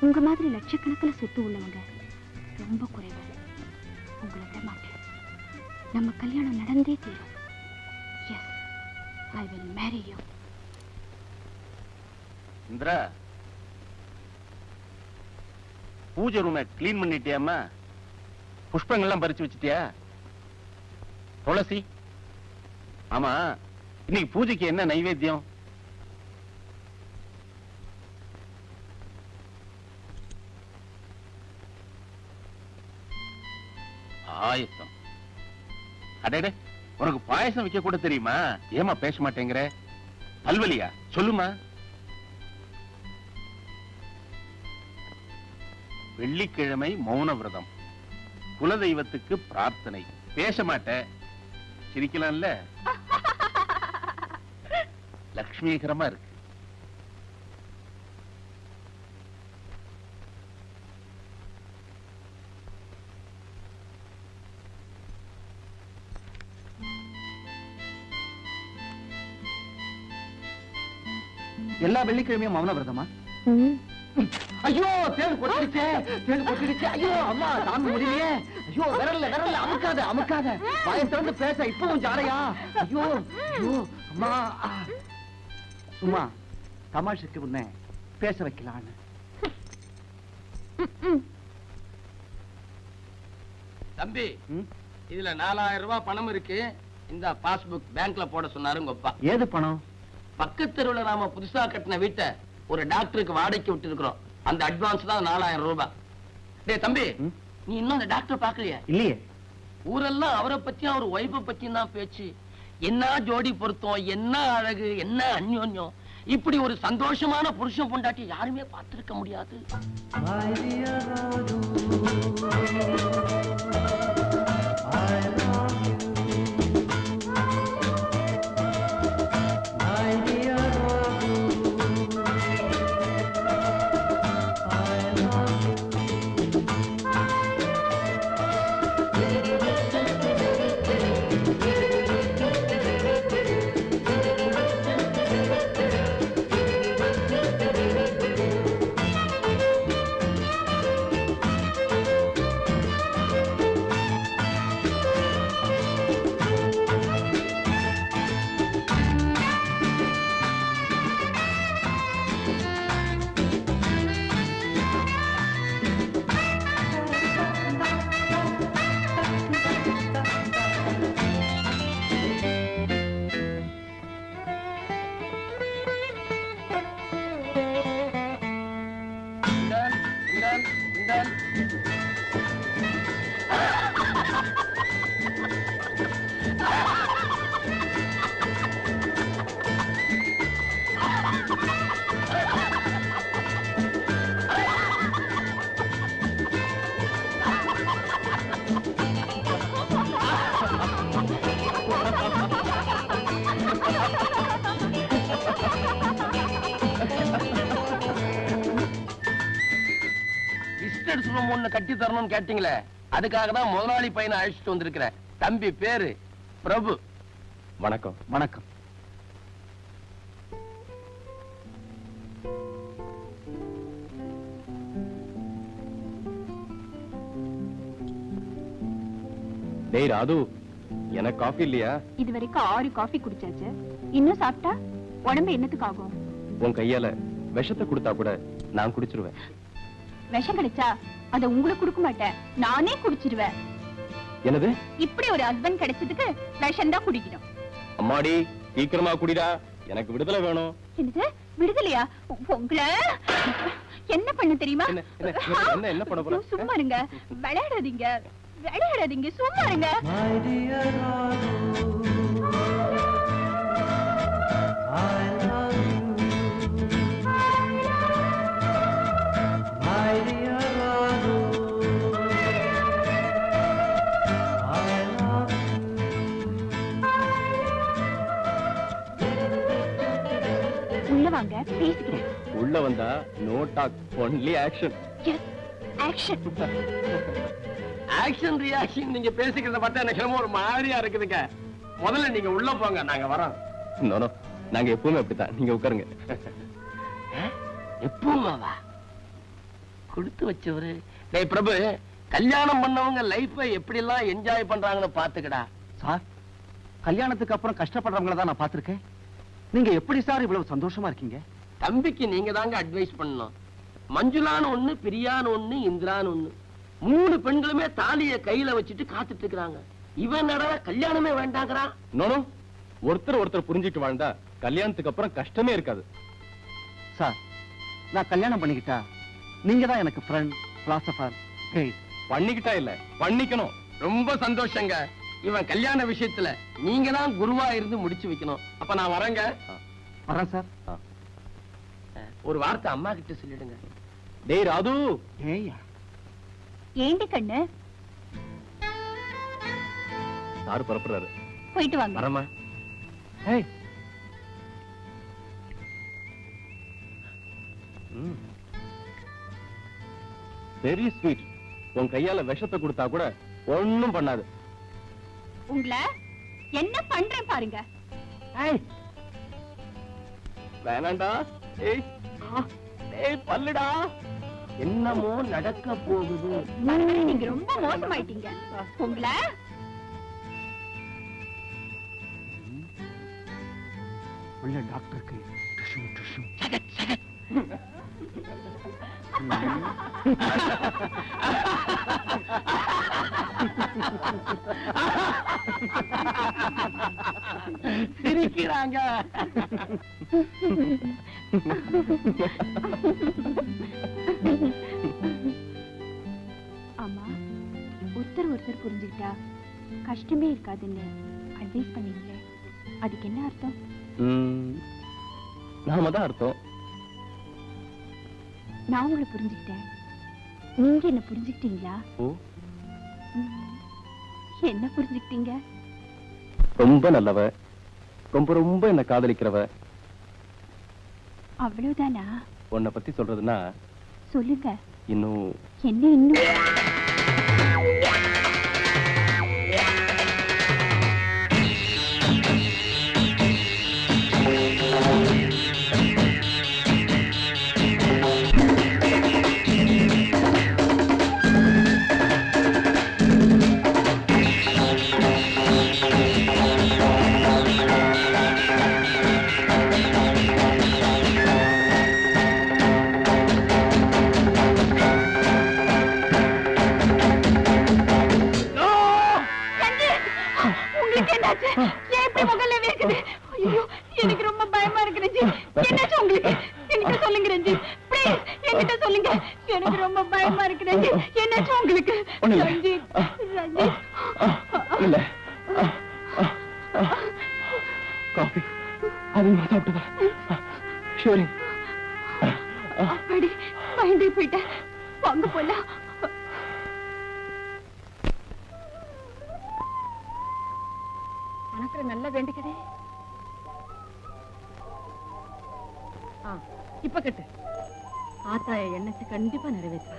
உங்க மாதிரி லட்சக்கணக்கில் சொத்து உள்ளவங்க ரொம்ப குறைவு. உங்களை விட மாட்டேன். நம்ம கல்யாணம் நடந்தே தீரும். Yes, I will marry you. Indira, பூஜை ரூமை கிளீன் பண்ணிட்டியாமா? புஷ்பங்கள்லாம் பறிச்சு வச்சிட்டியா? துளசி, ஆமா, இன்னைக்கு பூஜைக்கு என்ன நைவேத்தியம்? பாயசம். அடே, உனக்கு பாயசம் வைக்க கூட தெரியுமா? ஏமா பேச மாட்டேங்கிற? பல்வலியா? சொல்லுமா. வெள்ளிக்கிழமை மௌன விரதம், குலதெய்வத்துக்கு பிரார்த்தனை. பேச மாட்ட, சிரிக்கலாம்ல? லட்சுமிகரமா இருக்கு. எல்லா வெள்ளிக்கிழமையும் மௌன விரதமா? ஐயோ, தேடு கொட்டிடுச்சே, தேடு கொட்டிடுச்சே. ஐயோ அம்மா, தாங்க முடியலையே. ஐயோ, விரல்ல அமுக்காத, அமுக்காத. வாயை திறந்து பேச இப்பவும் ஜாடையா? ஐயோ ஐயோ அம்மா. சும்மா தமாஷுக்கு உன்னை பேச வைக்கலான்னு. தம்பி, இதுல 4000 ரூபாய் பணம் இருக்கு. இந்த பாஸ்புக் பேங்க்ல போட சொன்னாரு உங்க அப்பா. ஏது பணம்? பக்கத்து தெருவுல நாம புதுசா கட்டின வீட்டை ஒரு டாக்டருக்கு வாடகைக்கு விட்டு இருக்கிறோம். அந்த அட்வான்ஸ் தான் 4000 ரூபாய். டேய் தம்பி, நீ இன்னும் அந்த டாக்டர் பாக்கலையா? இல்லையே. ஊரெல்லாம் அவரை பத்தியும் அவர் ஒய்ஃபை பத்தியும் தான் பேச்சு. என்ன ஜோடி பொருத்தம், என்ன அழகு, என்ன அந்யோன்யம். இப்படி ஒரு சந்தோஷமான புருஷன் பொண்டாட்டி யாருமே பார்த்திருக்க முடியாது. கட்டி தரணும்னு கேட்டீங்களே, அதுக்காக தான் முதலாளி பையனை அழைச்சிட்டு வந்திருக்கிறேன். தம்பி பேரு பிரபு. வணக்கம். வணக்கம். டேய் ராது, எனக்கு காஃபி இல்லையா? இது வரைக்கும் 6 காஃபி குடிச்சாச்சு. இன்னும் சாப்பிட்டா உடம்பு என்னத்துக்கு ஆகும்? உன் கையால விஷத்தை கொடுத்தா கூட நான் குடிச்சிருவேன். விஷம் கிடைச்சா அத உங்களுக்கு கொடுக்க மாட்டேன், நானே குடிச்சிருவேன். என்னது? இப்படி ஒரு ஹஸ்பண்ட் கிடைச்சதுக்கு விஷம் தான் குடிக்கணும். அம்மாடி, சீக்கிரமா குடிடா, எனக்கு விடுதலை வேணும். என்னது விடுதலையா? உங்களை என்ன பண்ண தெரியுமா? என்ன பண்ண போற? சும்மா இருங்க, விளையாடாதீங்க, விளையாடாதீங்க, சும்மா இருங்க. உள்ள வாங்க, பேசிக்கிறேன். உள்ள வந்தா no talk, only action. Yes, action. Action reaction நீங்க பேசிக்கிறத பார்த்தா எனக்கு என்னமோ ஒரு மாதிரியா இருக்குதுங்க. முதல்ல நீங்க உள்ள போங்க, நாங்க வரோம். நோ நோ, நாங்க எப்பவுமே அப்படித்தான். நீங்க உட்காருங்க. எப்பவும் வா. கொடுத்து வச்சவரு. டேய் பிரபு, கல்யாணம் பண்ணவங்க லைஃபை எப்படி எல்லாம் என்ஜாய் பண்றாங்கன்னு பாத்துக்கடா. சார், கல்யாணத்துக்கு அப்புறம் கஷ்டப்படுறவங்கள தான் நான் பார்த்திருக்கேன். நீங்க எப்படி சார் இவ்வளவு சந்தோஷமா இருக்கீங்க? தம்பிக்கு நீங்க தாங்க அட்வைஸ் பண்ணணும். மஞ்சுளான்னு ஒண்ணு, பிரியான்னு ஒண்ணு, இந்திரான்னு ஒண்ணு, 3 பெண்களுமே தாலிய கையில வச்சுட்டு காத்துட்டு இருக்காங்க. இவன் நடவ கல்யாணமே வேண்டாங்கிறான். நோனும் ஒருத்தர் புரிஞ்சுட்டு வாழ்ந்தா கல்யாணத்துக்கு அப்புறம் கஷ்டமே இருக்காது. சார், நான் கல்யாணம் பண்ணிக்கிட்டா நீங்க தான் எனக்கு ஃப்ரெண்ட், பிலாசபர், கைட். பண்ணிக்கிட்டா இல்ல, பண்ணிக்கணும். ரொம்ப சந்தோஷங்க. இவன் கல்யாண விஷயத்துல நீங்க தான் குருவா இருந்து முடிச்சு வைக்கணும். அப்ப நான் வரேங்க. வரேன் சார். ஒரு வார்த்தை அம்மா கிட்ட சொல்லிடுங்க. டேய் ராது. ஏய்யா, ஏண்டி கண்ணு? சாரு புறப்படுறாரு. போயிட்டு வாங்க. வரமா. ஏய், வெரி ஸ்வீட். உன் கையால விஷத்தை கொடுத்தா கூட ஒண்ணும் பண்ணாது. உங்களை என்ன பண்றேன் பாருங்க. வேணாண்டா. ஏய், ஏய் பல்லுடா. என்னமோ நடக்க போகுது. நீங்க ரொம்ப மோசமாயிட்டீங்க. உங்களை உள்ள டாக்டருக்கு டிஷ்யூ டிஷ்யூ. சிரிக்கிறாங்க. ஆமா, ஒருத்தர் புரிஞ்சுக்கிட்டா கஷ்டமே இருக்காதுன்னு அட்வைஸ் பண்ணீங்களே, அதுக்கு என்ன அர்த்தம்? நாம தான் அர்த்தம். நான் உங்களை புரிஞ்சுக்கிட்டேன், நீங்க என்ன புரிஞ்சுக்கிட்டீங்களா? ஓ, என்ன புரிஞ்சுக்கிட்டீங்க? ரொம்ப நல்லவ, ரொம்ப ரொம்ப என்ன காதலிக்கிறவ. அவ்வளவுதானா? உன்னை பத்தி சொல்றதுன்னா சொல்லுங்க. இன்னும் என்ன இன்னும்? எனக்கு ரொம்ப பயமா இருக்கு ரஞ்சி. என்னாச்சு உங்களுக்கு? என்கிட்ட சொல்லுங்க ரஞ்சி, ப்ளீஸ் என்கிட்ட சொல்லுங்க. எனக்கு ரொம்ப பயமா இருக்கு ரஞ்சி. என்னாச்சு உங்களுக்கு? ரஞ்சி, ரஞ்சி. இல்ல, காஃபி அதிகமா சாப்பிட்டு ஷோரி. அப்படி பயந்தே போயிட்டேன். வாங்க போலாம். மனசுல நல்லா வேண்டிக்கதே. இப்ப கட்டு. ஆத்தாய எண்ணத்தை கண்டிப்பா நிறைவேற்றா.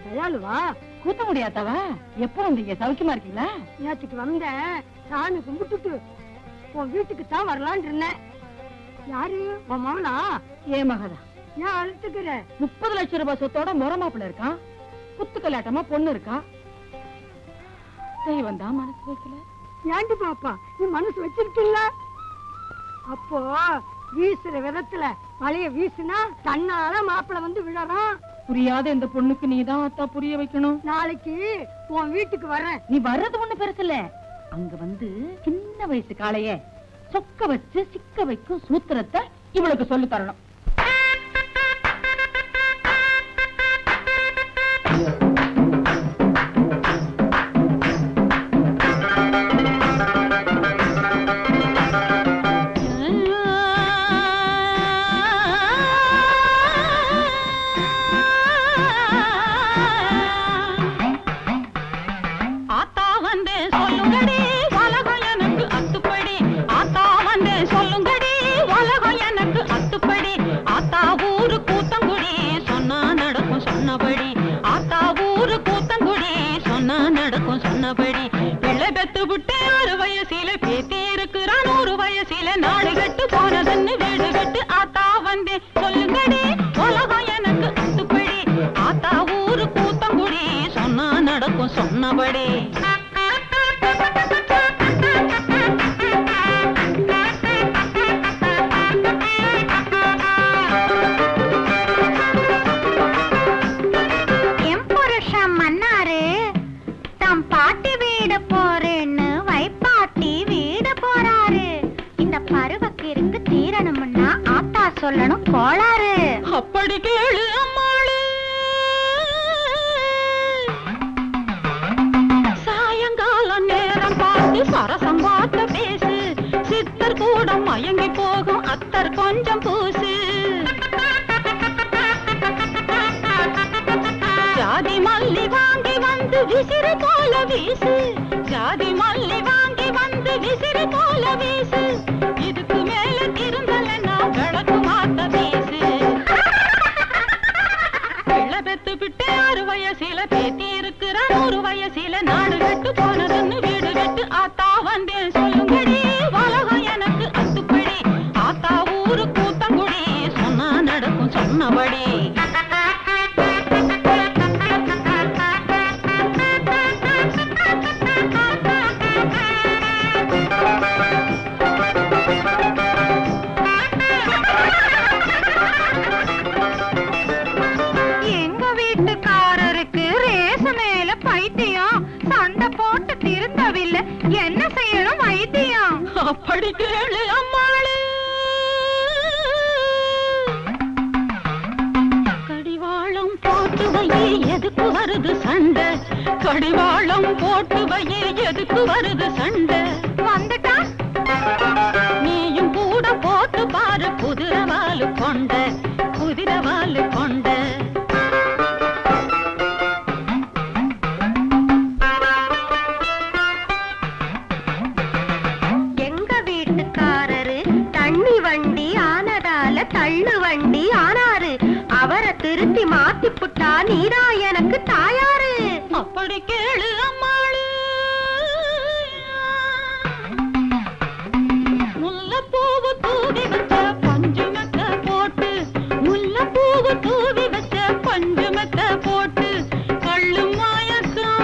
தயாளுவா? கூத்த முடியாதவா? எப்ப வந்தீங்க? சௌக்கியமா இருக்கீங்களா? நேற்றுக்கு வந்தேன், சாமி கும்பிட்டுட்டு உன் வீட்டுக்கு தான் வரலான் இருந்தேன். யாரு? உன் மகனா? ஏன் மகனா? ஏன் அழுத்துக்கிற? 30 லட்சம் ரூபாய் சொத்தோட முறமாப்பிள்ள இருக்கான். குத்து கலாட்டமா பொண்ணு இருக்கா. தெய்வம் தான் மனசு வைக்கல. ஏண்டி பாப்பா, நீ மனசு வச்சிருக்கீல்ல? அப்போ வீசுற விதத்துல மழைய வீசுனா தன்னால மாப்பிள்ள வந்து விழறான். புரியாத இந்த பொண்ணுக்கு நீதான் அத்தா புரிய வைக்கணும். நாளைக்கு உன் வீட்டுக்கு வர்றேன். நீ வர்றது ஒண்ணு பெருசு இல்ல. அங்க வந்து சின்ன வயசு காளைய சொக்க வச்சு சிக்க வைக்கும் சூத்திரத்தை இவளுக்கு சொல்லி தரணும். சொல்லுங்கடி உலகம் எனக்கு அத்துப்படி. ஆத்தா ஊரு கூத்தங்குடி சொன்னபடி பிள்ளை பெத்து விட்டு 6 வயசில பேத்தி இருக்கிறான் 100 வயசில நாடு கட்டு போனதுன்னு வீடு கட்டு ஆத்தா வந்தேன் சொல்லுங்கடி உலகம் எனக்கு அத்துப்படி ஆத்தா ஊரு கூத்தங்குடி சொன்னா நடக்கும் சொன்னபடி பாட்டி வீடு போறேன்னு வைப்பாட்டி வீடு போறாரு. இந்த பருவக்கிற்கு தீரணும்னா ஆத்தா சொல்லணும் கோளாறு. அப்படி கேளு அம்மாளே. சாயங்காலம் நேரம் பார்த்து சரசம் பார்த்து பேசு. சித்தர் கூட மயங்கி போகும் அத்தர் கொஞ்சம் பூசு. ஜாதி மல்லி வாங்கி வந்து விசிறு போல வீசு. ஜாதி மல்லி வாங்கி வந்து விசிறு போல வீசு. இதுக்கு மேல திருந்தலன்னா விளக்கு மாத்த வீசு. பிள்ளை பெத்து விட்டு 6 வயசில பேத்தி இருக்கிற 100 வயசில நாடு கட்டு போனதுன்னு வீடு கட்டு ஆத்தா வந்தேன் சொல்லுங்கடி உலகம் எனக்கு அத்துப்படி ஆத்தா ஊரு கூத்தங்குடி சொன்னா நடக்கும் சொன்னபடி. என்ன செய்யணும் வைத்தியம்? அப்படி கேளு அம்மாளே. கடிவாளம் போட்டு வையே எதுக்கு வருது சண்டை? கடிவாளம் போட்டு வையே எதுக்கு வருது சண்டை? வந்துட்டா நீயும் கூட போட்டு பாரு குதிரவாலு கொண்ட குதிரவாலு கொண்ட. தள்ளு வண்டி ஆனாரு அவரை திருத்தி மாத்தி புட்டா நீரா எனக்கு தாயாரு. அப்படி கேளு அம்மாளு. முல்லைப்பூவு தூவி வச்ச பஞ்சு மெத்த போட்டு முல்லைப்பூவு தூவி வச்ச பஞ்சு மெத்த போட்டு கள்ளு மயக்கம்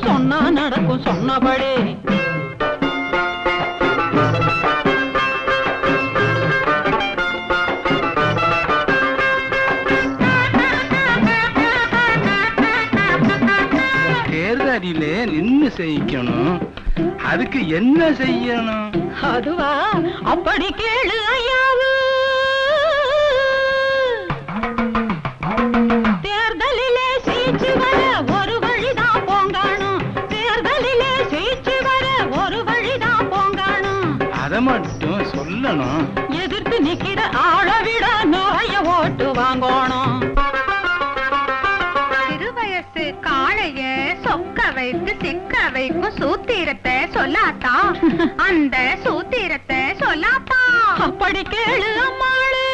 சொன்னா நடக்கும் சொன்னபடி. தேர்தலிலே நின்னு செய்யணும் அதுக்கு என்ன செய்யணும்? அதுவா அப்படி கேளு ஐயாவு. தேர்தலிலே சீச்சு வர ஒரு வழிதான் போங்கானும். தேர்தலிலே சீச்சு வர ஒரு வழிதான் போங்கானும். அத மட்டும் சொல்லணும். எதிர்த்து நிக்கிற ஆளவிட நிறைய ஓட்டு வாங்கணும். சிறுவயசு காளைய சொக்க வைத்து சிக்க வைக்கும் சூத்திரத்தை சொல்லாத்தா. அந்த சூத்திரத்தை சொல்லாத்தா. அப்படி கேளு அம்மாளே.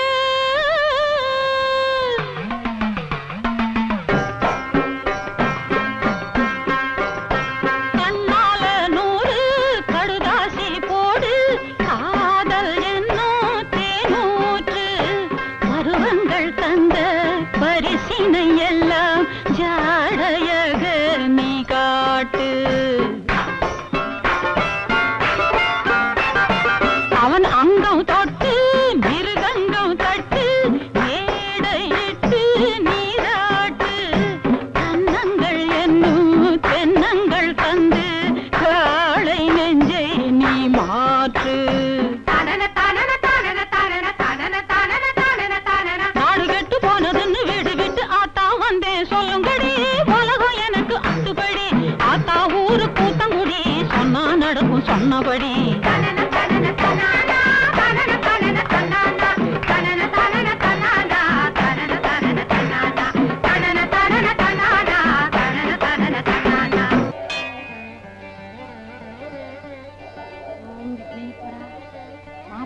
கண்ணால 100 கடுதாசி போடு காதல் என்னும் தேனூற்று. பருவங்கள் தந்த பரிசினை எல்லாம் ஜாடையக நீ காட்டு. அவன் அங்கம் தொட்டு மிருகங்கம் தட்டு மேடையிட்டு நீராட்டு. கன்னங்கள் என்னும் தென்னங்கள் தந்து காளை நெஞ்சை நீ மாற்று. நாடு கெட்டு போனதுன்னு வீடு விட்டு ஆத்தா வந்தேன் சொல்லுங்கடி உலகம் எனக்கு அத்துப்படி ஆத்தா ஊரு கூத்தங்குடி சொன்னா நடக்கும் சொன்னபடி.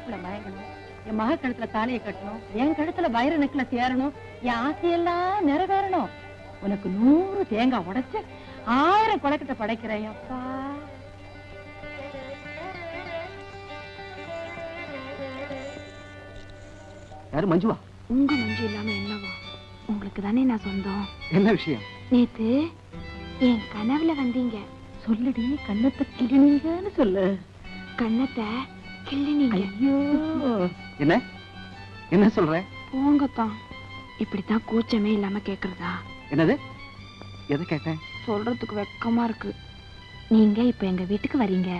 மாப்பிள்ள மயங்கணும், என் மக கழுத்துல தாலியை கட்டணும், என் கழுத்துல வைர நெக்லஸ் ஏறணும், என் ஆசையெல்லாம் நிறைவேறணும். உனக்கு 100 தேங்காய் உடைச்சு 1000 கொலைக்கிட்ட படைக்கிறேன் அப்பா. யாரு மஞ்சுவா? உங்க மஞ்சு இல்லாம என்னவா? உங்களுக்கு தானே நான் சொந்தம். என்ன விஷயம்? நேத்து என் கனவுல வந்தீங்க. சொல்லுடி, கண்ணத்தை கிள்ளினீங்கன்னு சொல்லு. கண்ணத்தை கிள்ளினீங்க. ஐயோ, என்ன என்ன சொல்ற? போங்கத்தான். இப்படித்தான் கூச்சமே இல்லாம கேக்குறதா? என்னது? எதை கேட்டேன்? சொல்றதுக்கு வெக்கமா இருக்கு. நீங்க இப்ப எங்க வீட்டுக்கு வரீங்க.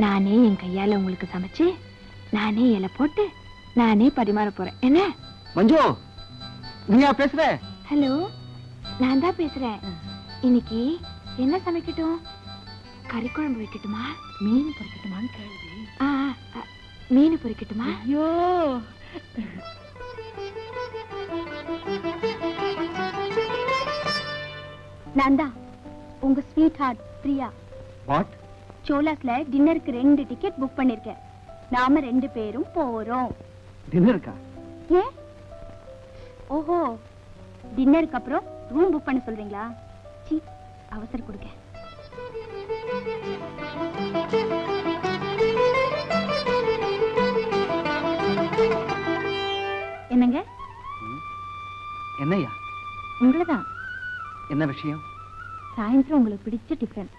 நானே என் கையால உங்களுக்கு சமைச்சு, நானே இலை போட்டு, நானே பரிமாற போறேன். என்ன மஞ்சு, நீயா பேசுற? ஹலோ, நான் தான் பேசுறேன். இன்னைக்கு என்ன சமைக்கட்டும்? கறி குழம்பு வைக்கட்டுமா, மீன் பொரிக்கட்டுமான்னு கேளுது. மீன் பொரிக்கட்டுமா? ஐயோ, நான் தான் உங்க ஸ்வீட் ஹார்ட் பிரியா. வாட்? சோலாஸ்ல டின்னருக்கு 2 டிக்கெட் புக் பண்ணிருக்கேன். நாம 2 பேரும் போறோம். டின்னருக்கா? ஏன்? ஓஹோ, டின்னருக்கு அப்புறம் ரூம் புக் பண்ண சொல்றீங்களா? சீ, அவசரம் கொடுங்க. என்னங்க? என்னையா? உங்களதான். என்ன விஷயம்? சாயந்தரம் உங்களுக்கு பிடிச்ச டிஃபன்,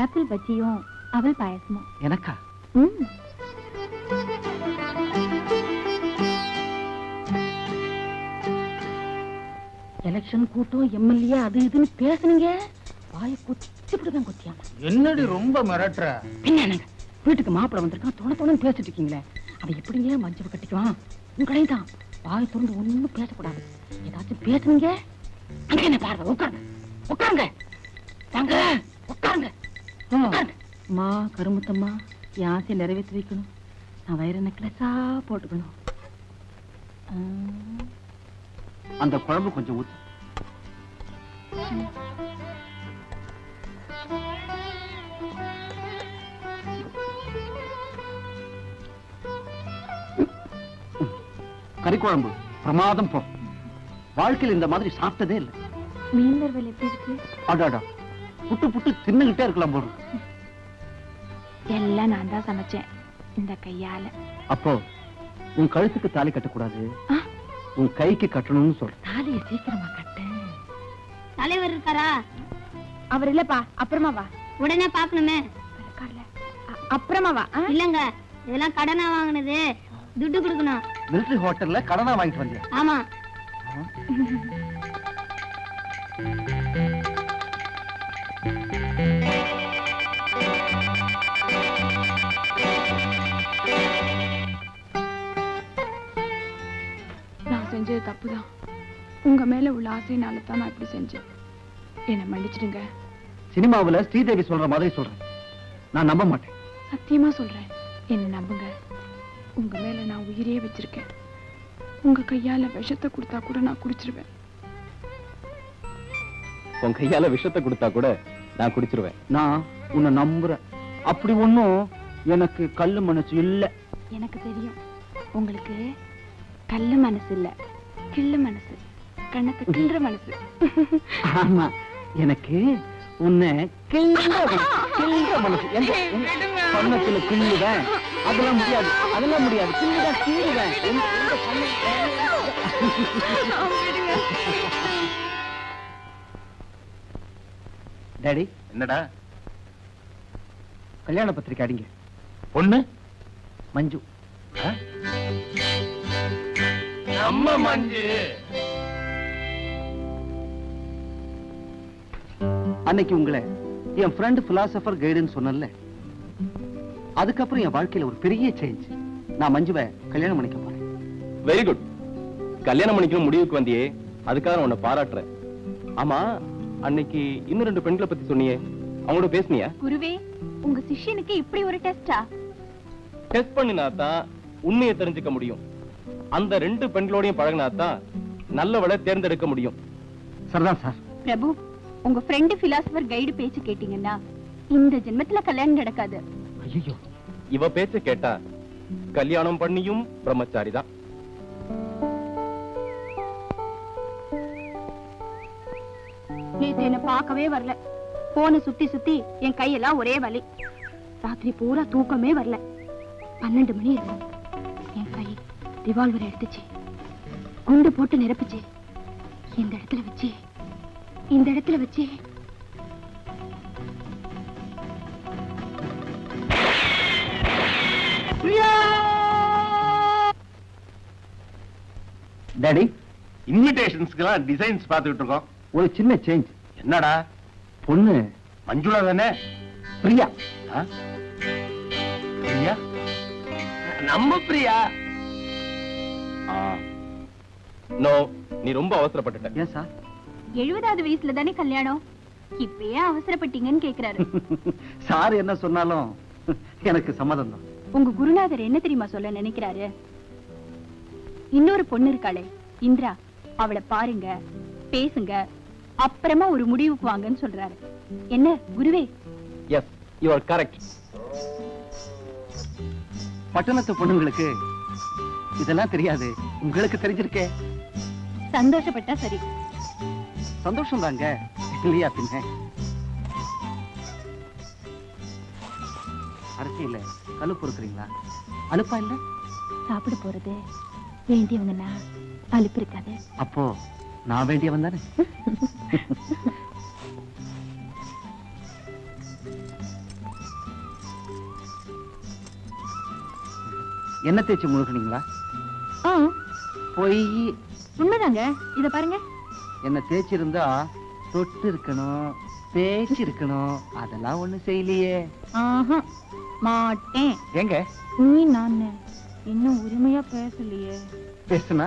ஆப்பிள் பஜ்ஜியும் அவல் பாயசமும். எனக்கா? எலெக்ஷன் கூட்டம், எம்எல்ஏ அது இதுன்னு பேசுனீங்க, வாயை கொத்திவிடுதான் கொத்தியாம. என்னடி ரொம்ப மிரட்டுற? என்னங்க, வீட்டுக்கு மாப்பிள்ள வந்திருக்கான், தொண பேசிட்டு இருக்கீங்களே, அதை எப்படிங்க மஞ்சள் கட்டிக்குவான்? உங்களையும் தான் வாய் திறந்து ஒண்ணும் பேசக்கூடாது. ஏதாச்சும் பேசுனீங்க, அங்க என்ன பாருங்க, உட்காருங்க உட்காருங்க, வாங்க உட்காருங்க. அம்மா கருமுத்தம்மா, என் ஆசையை நிறைவேற்றி வைக்கணும். நான் வைர நெக்லஸா போட்டுக்கணும். அந்த குழம்பு கொஞ்சம் ஊத்து. கறி குழம்பு பிரமாதம் போ. வாழ்க்கையில் இந்த மாதிரி சாப்பிட்டதே இல்லை. மீன் வறுவல் எப்படி இருக்கு? அடாடா, புட்டு புட்டு தின்னுகிட்டே இருக்கலாம் போது. எல்லாம் நான் தான் சமைச்சேன் இந்த கையால. அப்போ உன் கழுத்துக்கு தாலி கட்டக்கூடாது, உன் கைக்கு கட்டணும்னு சொல்ற. தாலியை சீக்கிரமா கட்ட. தலைவர் இருக்காரா? அவர் இல்லப்பா, அப்புறமா வா. உடனே பாக்கணுமே. அப்புறமா வா. இல்லங்க, இதெல்லாம் கடனா வாங்கினது, துட்டு கொடுக்கணும். மிலிட்டரி ஹோட்டல்ல கடனா வாங்கிட்டு வந்தியா? ஆமா. நான் செஞ்சது தப்புதான். உங்க மேல உள்ள ஆசையினால தான் நான் இப்படி செஞ்சேன். என்ன மன்னிச்சிடுங்க. சினிமாவுல ஸ்ரீதேவி சொல்ற மாதிரி சொல்றேன், நான் நம்ப மாட்டேன். சத்தியமா சொல்றேன், என்ன நம்புங்க. உங்க மேல நான் உயிரே வச்சிருக்கேன். உங்க கையால விஷத்தை கொடுத்தா கூட நான் குடிச்சிருவேன். உன் கையால விஷத்தை கொடுத்தா கூட நான் குடிச்சிருவேன். நான் உன்னை நம்புறேன். அப்படி ஒண்ணும் எனக்கு கல்லு மனசு இல்ல. எனக்கு தெரியும், உங்களுக்கு கல்லு மனசு இல்ல, கிள்ளு மனசு, கண்ணத்தை கிள்ற மனசு. ஆமா, எனக்கு உன்னை கிள்ற மனசு. கண்ணத்துல கிள்ளுவேன். அதெல்லாம் முடியாது, அதெல்லாம் முடியாது. கிள்ளுதான் கீழுவேன். டாடி. என்னடா? கல்யாண பத்திரிக்கை அடிங்க. பொண்ணு மஞ்சு. நம்ம மஞ்சு. அன்னைக்கு உங்களை என் ஃப்ரெண்ட் பிலாசபர் கைடுன்னு சொன்னல, அதுக்கப்புறம் என் வாழ்க்கையில ஒரு பெரிய சேஞ்ச். நான் மஞ்சுவை கல்யாணம் பண்ணிக்க போறேன். Very good. கல்யாணம் பண்ணிக்கணும் முடிவுக்கு வந்தியே, அதுக்காக உன்னை பாராட்டுறேன். ஆமா, அன்னைக்கு இன்னும் 2 பெண்களை பத்தி சொன்னியே, அவங்களோட பேசுனியா? குருவே, உங்க சிஷ்யனுக்கு இப்படி ஒரு டெஸ்டா? டெஸ்ட் பண்ணினாதான் உண்மையை தெரிஞ்சுக்க முடியும். அந்த 2 பெண்களோடையும் பழகினாதான் நல்லவளை தேர்ந்தெடுக்க முடியும். சரிதான் சார். பிரபு, உங்க ஃப்ரெண்ட் பிலாசபர் கைடு பேச்சு கேட்டீங்கன்னா இந்த ஜென்மத்துல கல்யாணம் நடக்காது. ஐயோ, இவ பேச்ச கேட்டா கல்யாணம் பண்ணியும் பிரம்மச்சாரி தான். நேத்து என்ன பார்க்கவே வரல. போன சுத்தி சுத்தி என் கையெல்லாம் ஒரே வலி. ராத்திரி பூரா தூக்கமே வரல. 12 மணி இருக்கும். என் கை ரிவால்வர் எடுத்துச்சு, குண்டு போட்டு நிரப்புச்சு. இந்த இடத்துல வச்சு டாடி, இன்விடேஷன்ஸ்க்குலாம் டிசைன்ஸ் பார்த்துக்கிட்டு இருக்கோம். ஒரு சின்ன சேஞ்ச். என்னடா? பொண்ணு மஞ்சுளா தானே? பிரியா. பிரியா? நம்ம பிரியா? நோ, நீ ரொம்ப அவசரப்பட்டுட்ட. ஏன் சார்? 70வது வயசுல தானே கல்யாணம், இப்பயே அவசரப்பட்டீங்கன்னு கேக்குறாரு. சார் என்ன சொன்னாலும் எனக்கு சம்மதம் தான். உங்க குருநாதர் என்ன தெரியுமா சொல்ல நினைக்கிறாரு? இன்னொரு பொண்ணு இருக்காளே இந்திரா, அவளை பாருங்க, பேசுங்க, அப்புறமா ஒரு முடிவுக்கு வாங்கன்னு சொல்றாரு. என்ன குருவே? Yes, you are correct. பட்டணத்து பொண்ணுங்களுக்கு இதெல்லாம் தெரியாது, உங்களுக்கு தெரிஞ்சிருக்கே. சந்தோஷப்பட்டா சரி. சந்தோஷம் தாங்க, இல்லையா? பின்ன அரசியல கழுப்பு இருக்கிறீங்களா? அலுப்பா இல்ல? சாப்பிட போறது வேண்டியவங்கன்னா அலுப்பு இருக்காது. அப்போ நான் வேண்டியவன் தானே? என்ன தேய்ச்சி முழுகினீங்களா? போய் உண்மைதாங்க. இத பாருங்க. என்ன தேய்ச்சிருந்தா தொட்டு இருக்கணும், தேய்ச்சி இருக்கணும். அதெல்லாம் ஒண்ணு செய்யலையே. மாட்டேன். எங்க நீ நான் இன்னும் உரிமையா பேசலையே. பேசுனா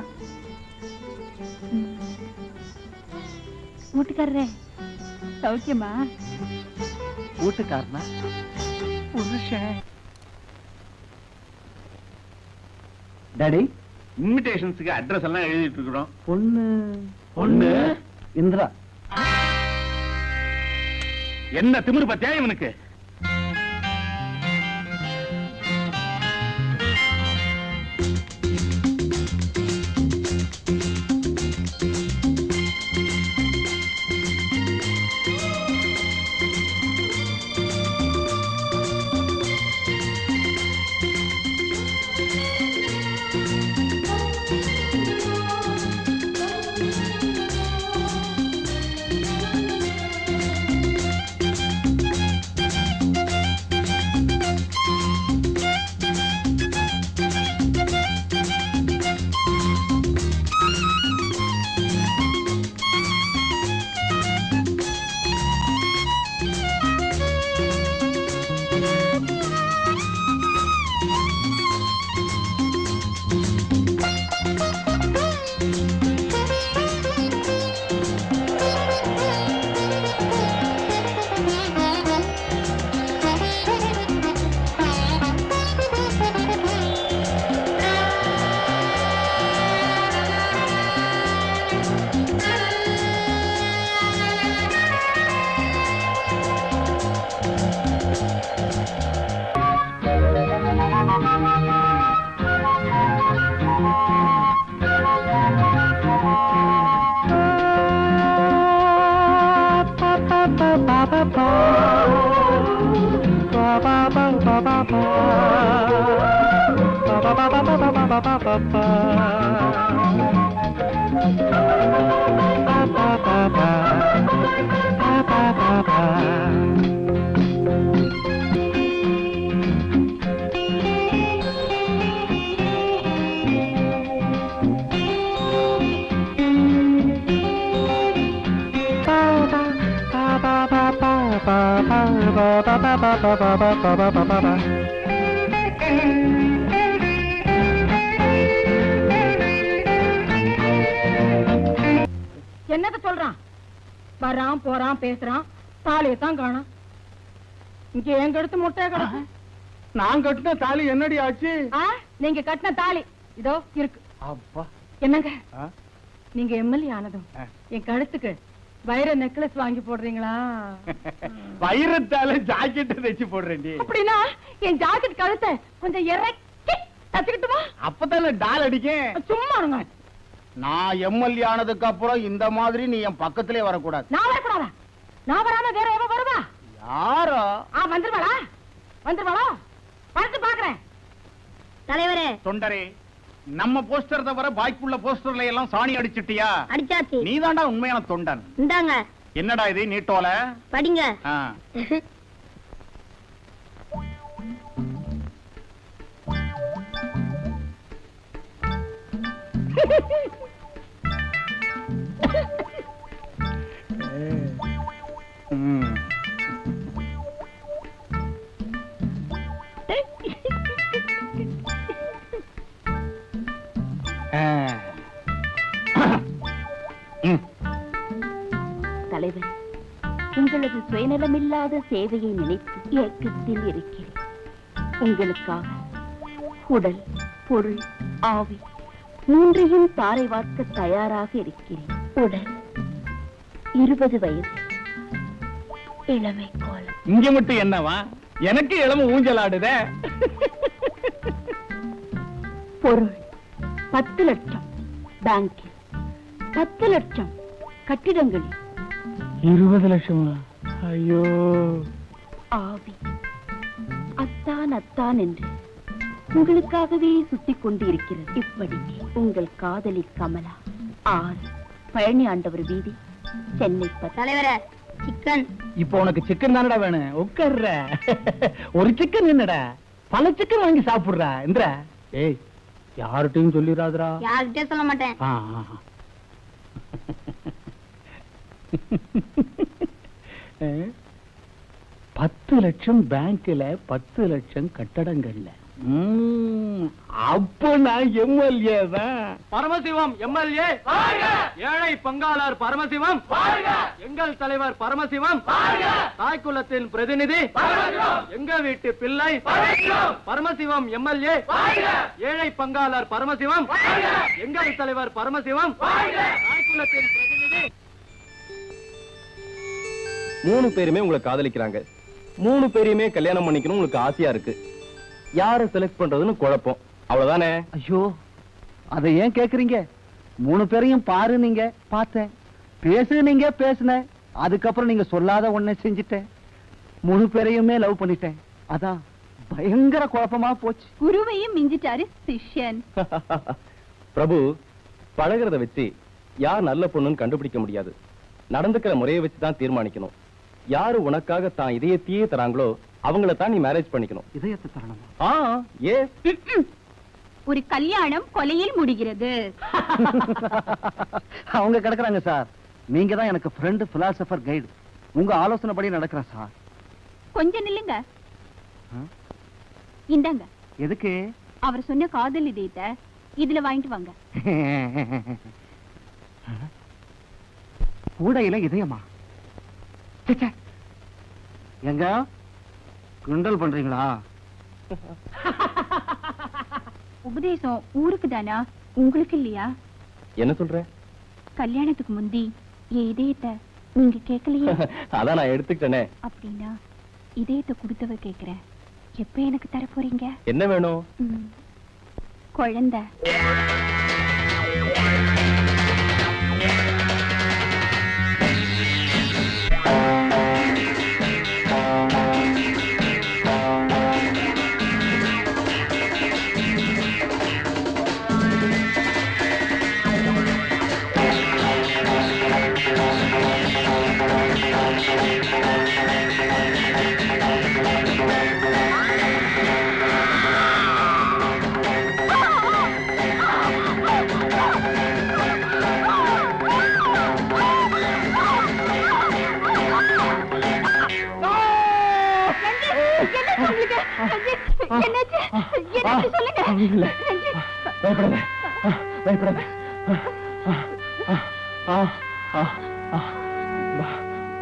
வீட்டுக்காரரே சௌக்கியமா? வீட்டுக்காரனா? புருஷன். டாடி, இன்விடேஷன்ஸ்க்கு அட்ரஸ் எல்லாம் எழுதிட்டு இருக்கிறோம். பொண்ணு இந்திரா. என்ன திமிரு பத்தியா இவனுக்கு? என்னத சொல்றான்? வரான் போறான் பேசுறான், தாலியத்தான் காணோம். இங்க எங்க எடுத்து முட்டைய கிடக்கு. நான் கட்டின தாலி என்னடி ஆச்சு? நீங்க கட்டின தாலி இதோ இருக்கு. அப்பா, என்னங்க நீங்க எம்எல்ஏ ஆனதும் என் கழுத்துக்கு வைர நெக்லஸ் வாங்கி போடுறீங்களா? வைரத்தால ஜாக்கெட் தைச்சு போடுறேன். அப்படின்னா என் ஜாக்கெட் கழுத்தை கொஞ்சம் இறக்கி தச்சுக்கிட்டுமா? அப்பதானே டால் அடிக்கேன். சும்மா இருங்க. நான் எம்எல்ஏ ஆனதுக்கு அப்புறம் இந்த மாதிரி நீ என் பக்கத்திலே வரக்கூடாது. நான் வரக்கூடாதா? நான் வராம வேற எவ வருவா? யாரோ வந்துருவாளா? வந்துருவாளா? பார்த்து பாக்குறேன். தலைவரே தொண்டரே, நம்ம போஸ்டர் தவிர பாய்க்குள்ள போஸ்டர்ல எல்லாம் சாணி அடிச்சிட்டியா? அடிச்சாச்சு. நீதான்டா உண்மையான தொண்டன். இந்தாங்க. என்னடா இது நீட்டோல? படிங்க. தலைவர், உங்களது சுயநலமில்லாத சேவையை நினைத்து ஏக்கத்தில் இருக்கிறேன். உங்களுக்காக உடல், பொருள், ஆவி மூன்றையும் தாரை வார்க்க தயாராக இருக்கிறேன். உடல் 20 வயது, இளமை கோலம். இங்க மட்டும் என்னவா? எனக்கு இளம ஊஞ்சலாடுதே. பொருள் 10 லட்சம் பேங்கில், 10 லட்சம் கட்டிடங்களில். 20 லட்சமா? ஐயோ. ஆவி அத்தான் அத்தான் என்று உங்களுக்காகவே சுத்திக் கொண்டு இருக்கிறது. இப்படி உங்கள் காதலி கமலா, 6 பழனி ஆண்டவர் வீதி, சென்னை. தலைவரே, சிக்கன். இப்போ உனக்கு சிக்கன் தானடா வேணும்? உட்கார்ற. ஒரு சிக்கன் என்னடா, பல சிக்கன் வாங்கி சாப்பிடுறா. இந்திரா, ஏய், யார்கிட்டயும் சொல்லிடாதடா. யார்கிட்டே சொல்ல மாட்டேன். 10 லட்சம் பேங்க்ல, 10 லட்சம் கட்டடங்கள்ல. அப்ப நான் எம்எல்ஏ தான். பரமசிவம் எம்எல்ஏ, ஏழை பங்காளர் பரமசிவம், எங்கள் தலைவர் பரமசிவம், தாய்க்குலத்தின் பிரதிநிதி எங்க வீட்டு பிள்ளை பரமசிவம் எம்எல்ஏ, ஏழை பங்காளர் பரமசிவம், எங்கள் தலைவர் பரமசிவம், தாய்க்குலத்தின் பிரதிநிதி. 3 பேருமே உங்களை காதலிக்கிறாங்க. 3 பேரையுமே கல்யாணம் பண்ணிக்கணும் உங்களுக்கு ஆசையா இருக்கு. யாரை செலக்ட் பண்றதுன்னு குழப்பம். அவ்வளவுதானே? ஐயோ, அதை ஏன் கேக்குறீங்க? 3 பேரையும் பாரு, நீங்க பார்த்தேன், பேசுனீங்க, பேசுனேன், அதுக்கப்புறம் நீங்க சொல்லாத ஒண்ணு செஞ்சுட்டேன். 3 பேரையுமே லவ் பண்ணிட்டேன். அதான் பயங்கர குழப்பமா போச்சு. குருவையும் மிஞ்சிட்டாரு சிஷ்யன். பிரபு, பழகிறத வச்சு யார் நல்ல பொண்ணுன்னு கண்டுபிடிக்க முடியாது. நடந்துக்கிற முறையை வச்சுதான் தீர்மானிக்கணும். யாரு உனக்காக தான் இதயத்தையே தராங்களோ அவங்கள தான் நீ மேரேஜ் பண்ணிக்கணும். இதயத்தை தரணுமா? ஒரு கல்யாணம் கொலையில் முடிகிறது. அவங்க கிடக்குறாங்க சார். நீங்க தான் எனக்கு ஃப்ரெண்ட், பிலாசபர், கைடு. உங்க ஆலோசனைப்படி நடக்கிறேன் சார். கொஞ்சம் நில்லுங்க. இந்தாங்க. எதுக்கு? அவர் சொன்ன காதல் இதயத்தை இதுல வாங்கிட்டு வாங்க. கூடையில இதயமா? எங்க கிண்டல் பண்றீங்களா? உபதேசம் ஊருக்கு தானா, உங்களுக்கு இல்லையா? என்ன சொல்ற? கல்யாணத்துக்கு முந்தி என் இதயத்தை நீங்க கேட்கலையே. அதான் நான் எடுத்துக்கிட்டேனே. அப்படின்னா இதயத்தை கொடுத்தவ கேக்குறேன், எப்ப எனக்கு தர போறீங்க? என்ன வேணும்? குழந்தை.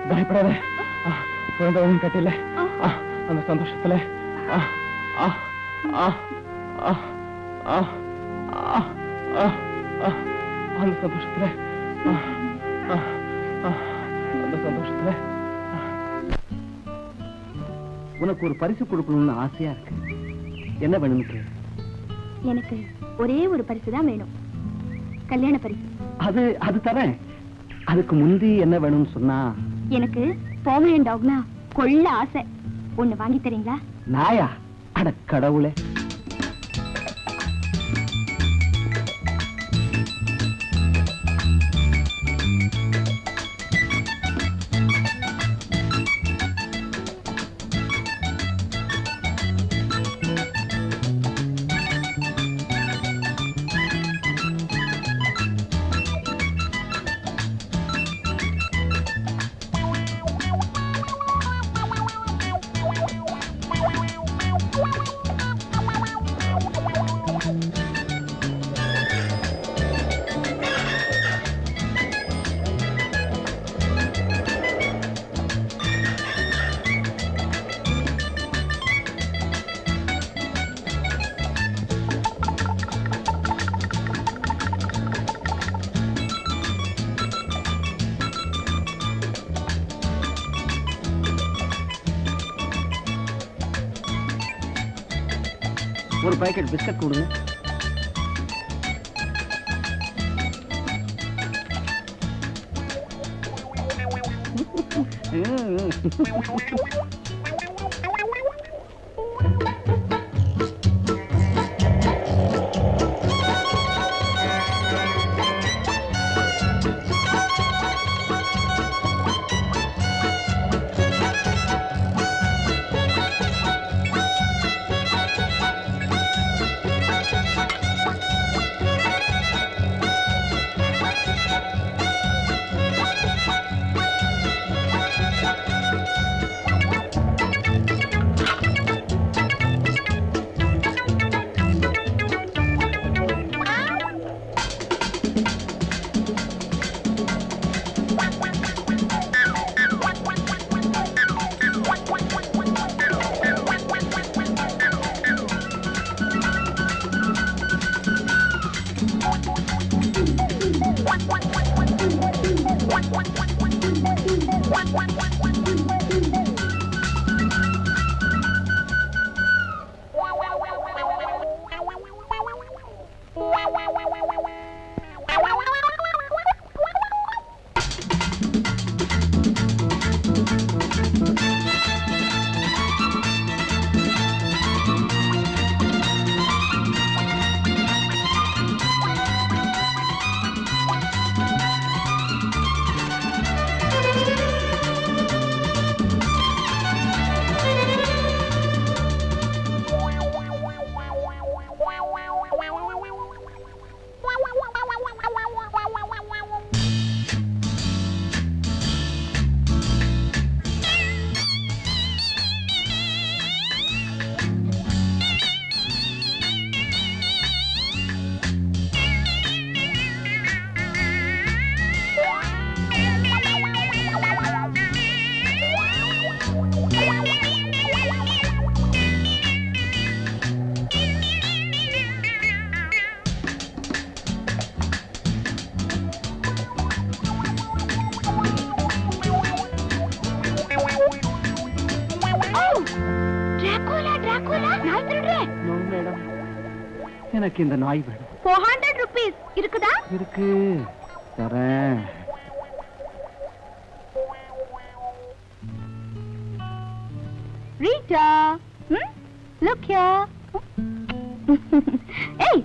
பயப்படாத. குழந்தை கட்டில அந்த சந்தோஷத்துல அந்த சந்தோஷத்துல அந்த சந்தோஷத்துல உனக்கு ஒரு பரிசு கொடுக்கணும்னு ஆசையா இருக்கு. என்ன வேணும்னு கேளு. எனக்கு ஒரே ஒரு பரிசு தான் வேணும், கல்யாண பரிசு. அது தரேன். அதுக்கு முந்தி என்ன வேணும்னு சொன்னா? எனக்கு போமரேன் டாக்னா கொள்ள ஆசை. ஒண்ணு வாங்கி தரீங்களா? நாயா? அட கடவுளே. ஒரு பாக்கெட் பிஸ்கட் கொடுங்க. எனக்கு இந்த நாய் வேணும். 400 rupees இருக்குதா? இருக்கு, தரேன். Rita, look here. Hey.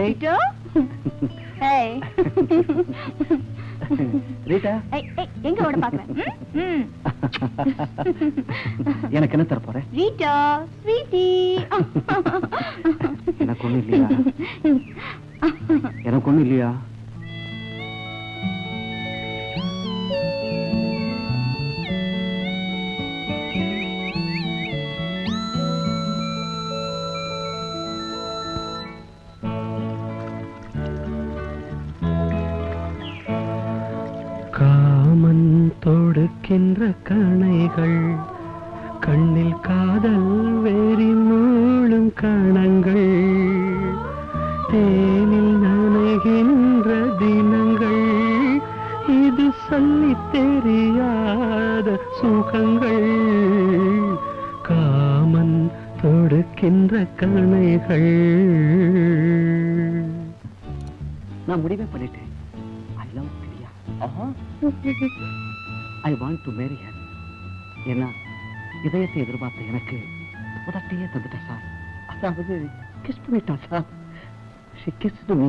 Rita. Hey. Rita, எங்க ஓட பாக்குறேன்? எனக்கு என்ன தர போற? Rita, sweetie. எனக்கு ஒண்ணு இல்லையா? எனக்கு ஒண்ணு இல்லையா? காமன் தொடுக்கின்ற கணைகள், கண்ணில் காதல் வேறி மூளும் கணங்கள், தேனில் நனைகின்ற தினங்கள், இது சொல்லி தெரியாத சுகங்கள். காமன் தொடுக்கின்ற கணைகள். நான் முடிவே பண்ணிட்டேன். I love Priya. I want to marry her. ஏன்னா இதயத்தை எதிர்பார்த்த எனக்கு உதட்டியே தந்துட்டா சார். அதாவது கிஸ் பண்ணிட்டா sir. She kissed me.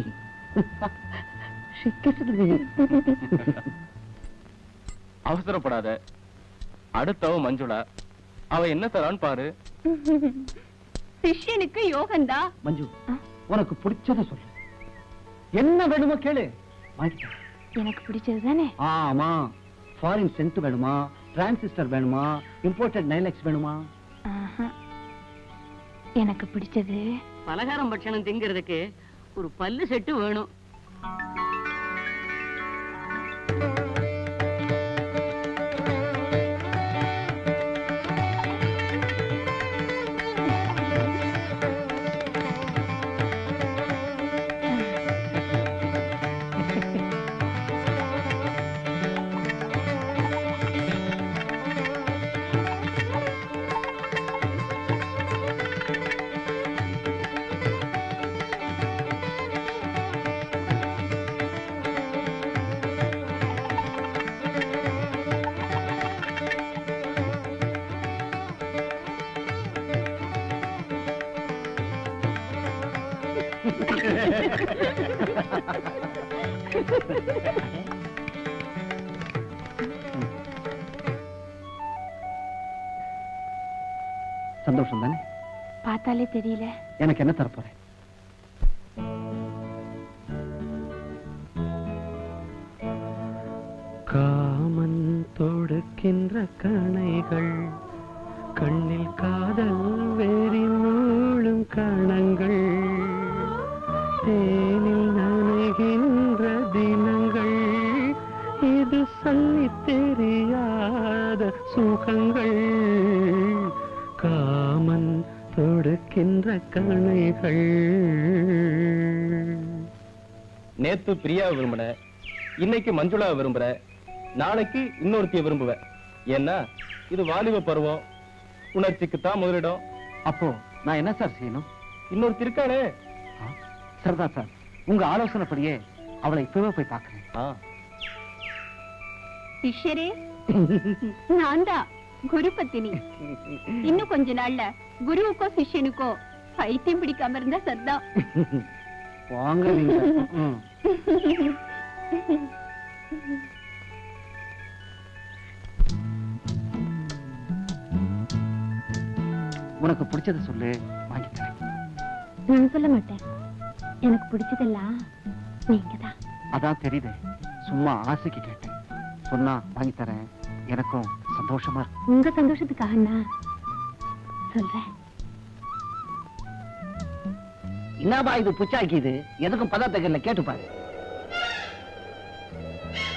She kissed me. அவசரப்படாத. அடுத்தவ மஞ்சுளா. அவ என்ன தரான்னு பாரு. சிஷ்யனுக்கு யோகந்தா. மஞ்சு, உனக்கு பிடிச்சத சொல்லு. என்ன வேணுமோ கேளு. வாங்கிட்டேன். எனக்கு பிடிச்சது தானே? ஆமா. ஃபாரின் சென்ட் வேணுமா, டிரான்சிஸ்டர் வேணுமா, இம்போர்ட்டட் நைலெக்ஸ் வேணுமா? எனக்கு பிடிச்சது பலகாரம் பட்சணம் திங்கிறதுக்கு ஒரு பல்லு செட்டு வேணும். சந்தோஷம் தானே? பார்த்தாலே தெரியல. எனக்கு என்ன தரப்போறேன்? காமன் தொடுக்கின்ற கணைகள், கண்ணில் காதல் வெறி மூழும் கணங்கள், தேனில் நனைகின்ற தினங்கள், இது சொல்லி தெரியாத சுகங்கள். காமன் தொடுக்கின்ற கணைகள். நேத்து பிரியாவை விரும்பின, இன்னைக்கு மஞ்சுளாவை விரும்புற, நாளைக்கு இன்னொருத்திய விரும்புவ. ஏன்னா இது வாலிப பருவம், உணர்ச்சிக்குத்தான் முதலிடம். அப்போ நான் என்ன சார் செய்யணும்? இன்னொருத்தி இருக்காளே. சரிதான் சார், உங்க ஆலோசனைப்படியே அவளை இப்பவே போய் பார்க்கிறேன். சிஷ்யரே, நான் தான் குரு பத்தினி. இன்னும் கொஞ்ச நாள்ல குருவுக்கோ சிஷ்யனுக்கோ பைத்தியம் பிடிக்காம இருந்தா சரிதான். வாங்க நீங்க. உனக்கு பிடிச்சத சொல்லு, வாங்கி தரேன். நான் சொல்ல மாட்டேன். எனக்கு பிடிச்சதெல்லாம் நீங்கதான். அதான் தெரியுது, சும்மா ஆசைக்கு கேட்டேன். சொன்னா வாங்கி தரேன். எனக்கும் சந்தோஷமா இருக்கு. உங்க சந்தோஷத்துக்காக நான் சொல்றேன். என்னப்பா இது புச்சாக்கிது? எதுக்கும் பதார்த்தங்கள்ல கேட்டு பாரு.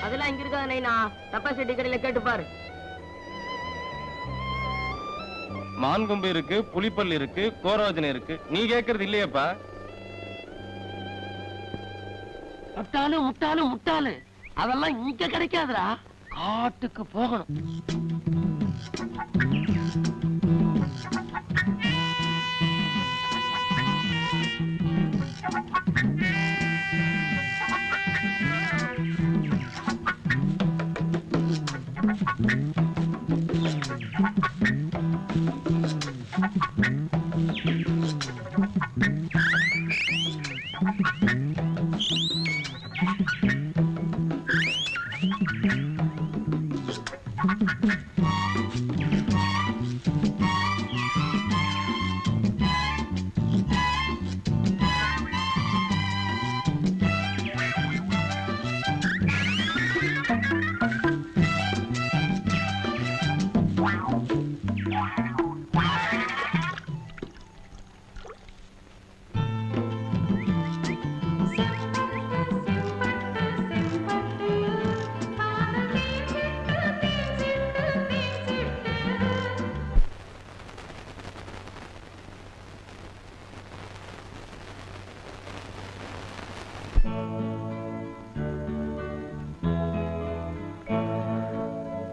அதெல்லாம் இங்க இருக்கா நைனா? தப்பாசெட்டி கடையில கேட்டு பாரு. மான்கொம்பு இருக்கு, புலிப்பல் இருக்கு, கோரோஜனை இருக்கு. நீ கேக்குறது இல்லையப்பா? முட்டாளு அதெல்லாம் இங்க கிடைக்காதுடா. காட்டுக்கு போகணும்.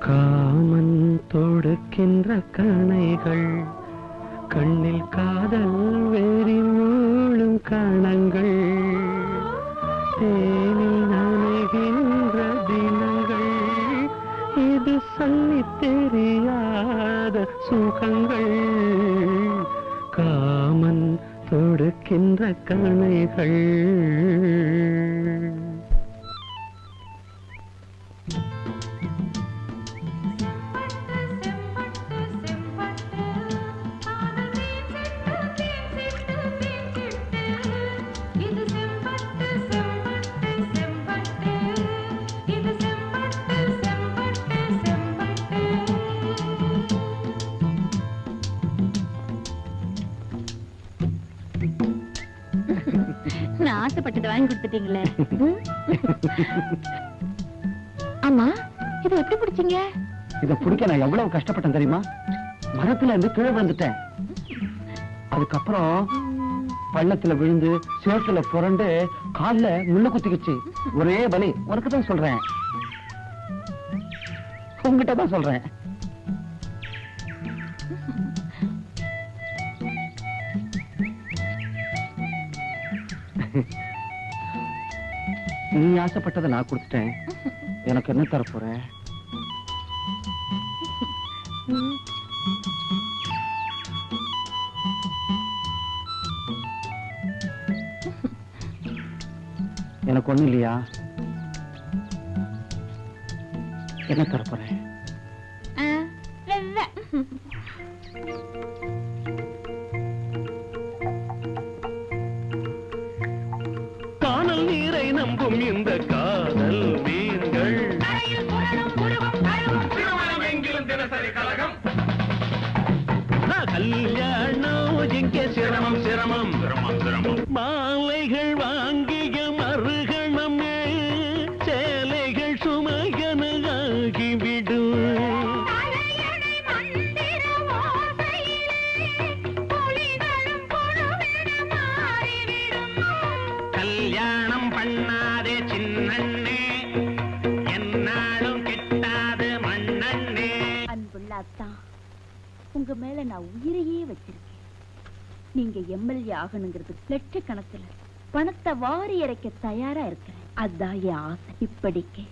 காமன் தொடுக்கின்ற கணைகள் கண்ணில் காதல் வெறி மூழும் கணங்கள் தேனில் நனைகின்ற தினங்கள் இது சொல்லி தெரியாத சுகங்கள் காமன் தொடுக்கின்ற கணைகள். நான் ஆசைப்பட்டதை வாங்கி கொடுத்துட்டீங்களே. ஆமா, இதை எப்படி பிடிச்சீங்க? இதை பிடிக்க நான் எவ்வளவு கஷ்டப்பட்டேன் தெரியுமா? மரத்துல இருந்து கீழே வந்துட்டேன். அதுக்கப்புறம் பள்ளத்துல விழுந்து சேத்துல புரண்டு கால்ல முள்ள குத்திக்கிச்சு. ஒரே வலி. உனக்கு தான் சொல்றேன், உங்ககிட்ட தான் சொல்றேன். நீ ஆசைப்பட்டதை நான் கொடுத்துட்டேன். எனக்கு என்ன தர போற? எனக்கு ஒண்ணு இல்லையா? என்ன தர போற? காணல் நீரை நம்பும் இந்த காதல் மீன்கள் தினசரி கலகம். கல்யாணம் எங்கே சிரமம் சிரமம் சிரமம் சிரமம். மாலைகள் வாங்கிய மறுகணம் சேலைகள் சுமையன ஆகிவிடும். கல்யாணம் பண்ணாதே சின்னண்ணே, என்னாலும் கிட்டாது மண்ணண்ணே. அன்புள்ள அத்தா, உங்க மேல நான் உயிரையே வச்சிருக்கேன். நீங்க எம்எல்ஏ ஆகணுங்கிறது லட்சக்கணக்கில் பணத்தை வாரி இறைக்க தயாரா இருக்கிறேன். அதான் என் ஆசை. இப்படிக்கு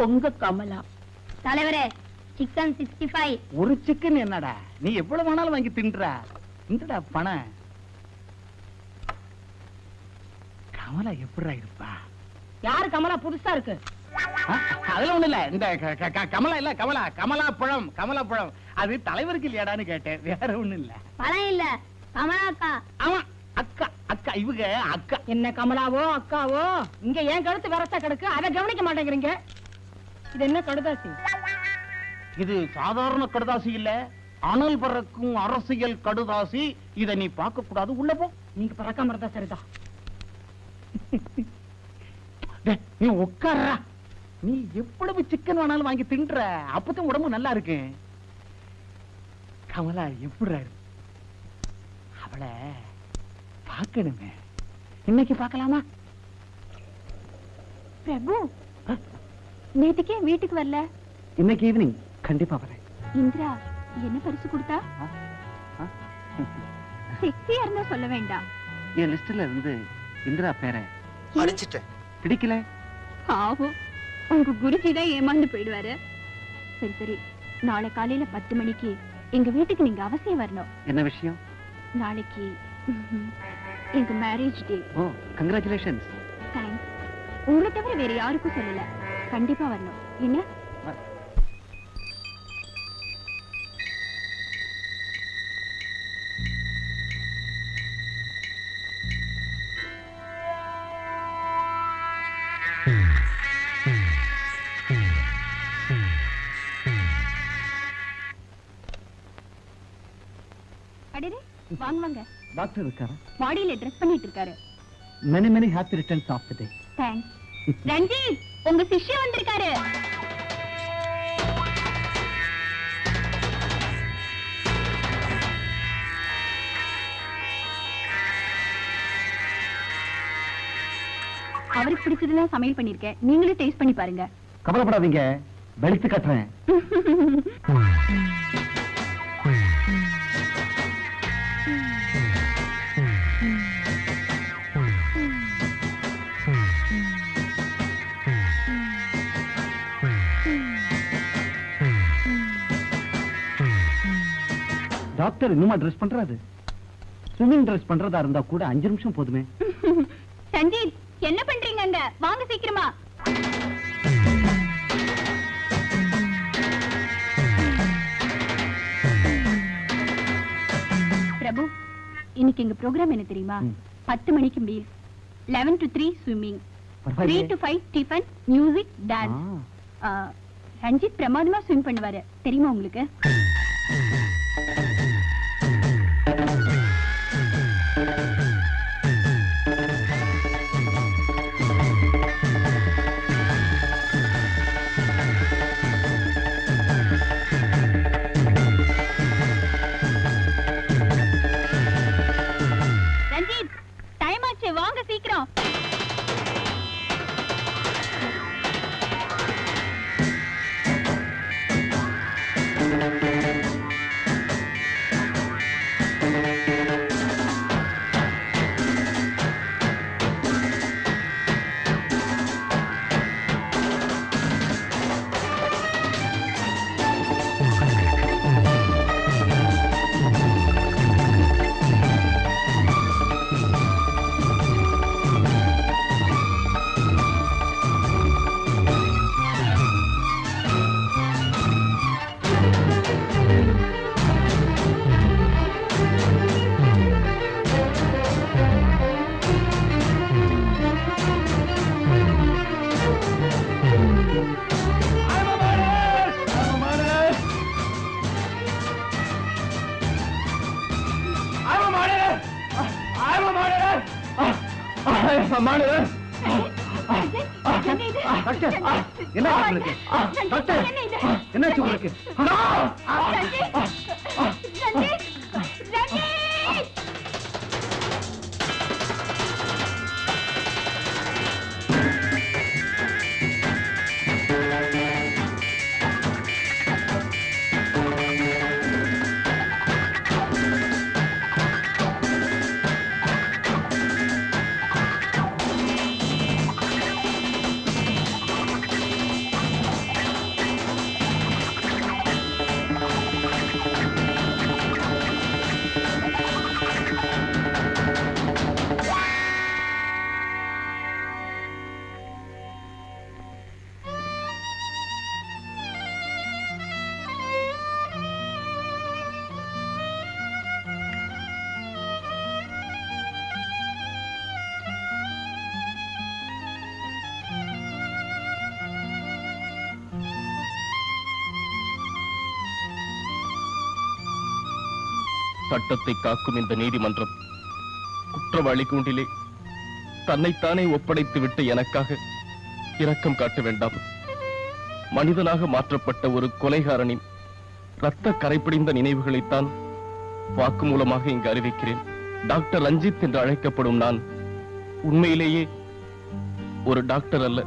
உங்க கமலா. தலைவரே, சிக்கன் 65. ஒரு சிக்கன் என்னடா, நீ எவ்வளவு வேணாலும் வாங்கி தின்றா. இந்தடா பணம். கமலா எப்படிடா இருப்பா? யாரு கமலா புதுசா இருக்கு? அதெல்லாம் ஒண்ணு இல்ல. இந்த கமலா இல்ல, கமலா கமலா பழம், கமலா பழம். அது தலைவருக்கு இல்லையாடான்னு கேட்டேன், வேற ஒண்ணு இல்ல. பழம் இல்ல, கமலா அக்கா. ஆமா, அக்கா அக்கா, இவங்க அக்கா. என்ன கமலாவோ அக்காவோ, இங்க ஏன் கழுத்து வரசா கிடக்கு, அதை கவனிக்க மாட்டேங்கிறீங்க. இது என்ன கடுதாசி? இது சாதாரண கடுதாசி இல்ல, அனல் பறக்கும் அரசியல் கடுதாசி. இத நீ பார்க்க கூடாது, உள்ள போ. நீங்க பறக்காம இருந்தா சரிதான். நீ உட்கார்றா. நீ எவ்வளவு சிக்கன் வேணாலும் வாங்கி தின்ற, அப்பதான் உடம்பு நல்லா இருக்கு. கமலா எப்படி அவளை பார்க்கணுமே. இன்னைக்கு பார்க்கலாமா? பிரபு, நேத்துக்கே வீட்டுக்கு வரல? இன்னைக்கு ஈவினிங் கண்டிப்பா வரேன். இந்திரா என்ன பரிசு கொடுத்தா? செக்ஸியா இருந்தா சொல்ல வேண்டாம். என் லிஸ்ட்ல இருந்து இந்திரா பேரை அடிச்சிட்டேன். பிடிக்கல. ஆகும், உங்க குருஜி தான் ஏமாந்து போயிடுவாரு. சரி சரி, நாளை காலையில 10 மணிக்கு எங்க வீட்டுக்கு நீங்க அவசியம் வரணும். என்ன விஷயம்? நாளைக்கு எங்க மேரேஜ் டே. ஓ, கங்க்ராச்சுலேஷன்ஸ். தேங்க்ஸ். உங்களை தவிர வேற யாருக்கும் சொல்லல. கண்டிப்பா வரணும். என்ன? அடடே, வாங்க வாங்க. டாக்டர் இருக்காரா? பாடியில ட்ரெஸ் பண்ணிட்டு இருக்காரு. many many happy returns of the day. Thanks. Ranjit, உங்க சிஷ்யன் வந்திருக்காரு. அவருக்கு பிடிச்சதுதான் சமையல் பண்ணிருக்கேன். நீங்களே டேஸ்ட் பண்ணி பாருங்க. கவலைப்படாதீங்க, வெளுத்து கட்டுறேன். டாக்டர் இன்னுமா ட்ரெஸ் பண்றாரு? ஸ்விம்மிங் ட்ரெஸ் பண்றதா இருந்தா கூட 5 நிமிஷம் போதுமே. சஞ்சீத், என்ன பண்றீங்க அங்க? வாங்க சீக்கிரமா. பிரபு, இன்னைக்கு எங்க ப்ரோக்ராம் என்ன தெரியுமா? 10 மணிக்கு meal, 11 to 3 swimming, 3 to 5 tiffin, music, dance. Ranjit பிரமாதமா ஸ்விம் பண்ணுவாரு, தெரியுமா உங்களுக்கு? ரஞ்சித், டைம் ஆச்சு, வாங்க சீக்கிரம். சட்டத்தை காக்கும் இந்த நீதிமன்றம் குற்றவாளி கூண்டிலே தன்னைத்தானே ஒப்படைத்து விட்ட எனக்காக இரக்கம் காட்ட வேண்டாம். மனிதனாக மாற்றப்பட்ட ஒரு கொலைகாரனின் இரத்த கரைப்பிடிந்த நினைவுகளைத்தான் வாக்குமூலமாக இங்கு அறிவிக்கிறேன். டாக்டர் ரஞ்சித் என்று அழைக்கப்படும் நான் உண்மையிலேயே ஒரு டாக்டர் அல்ல.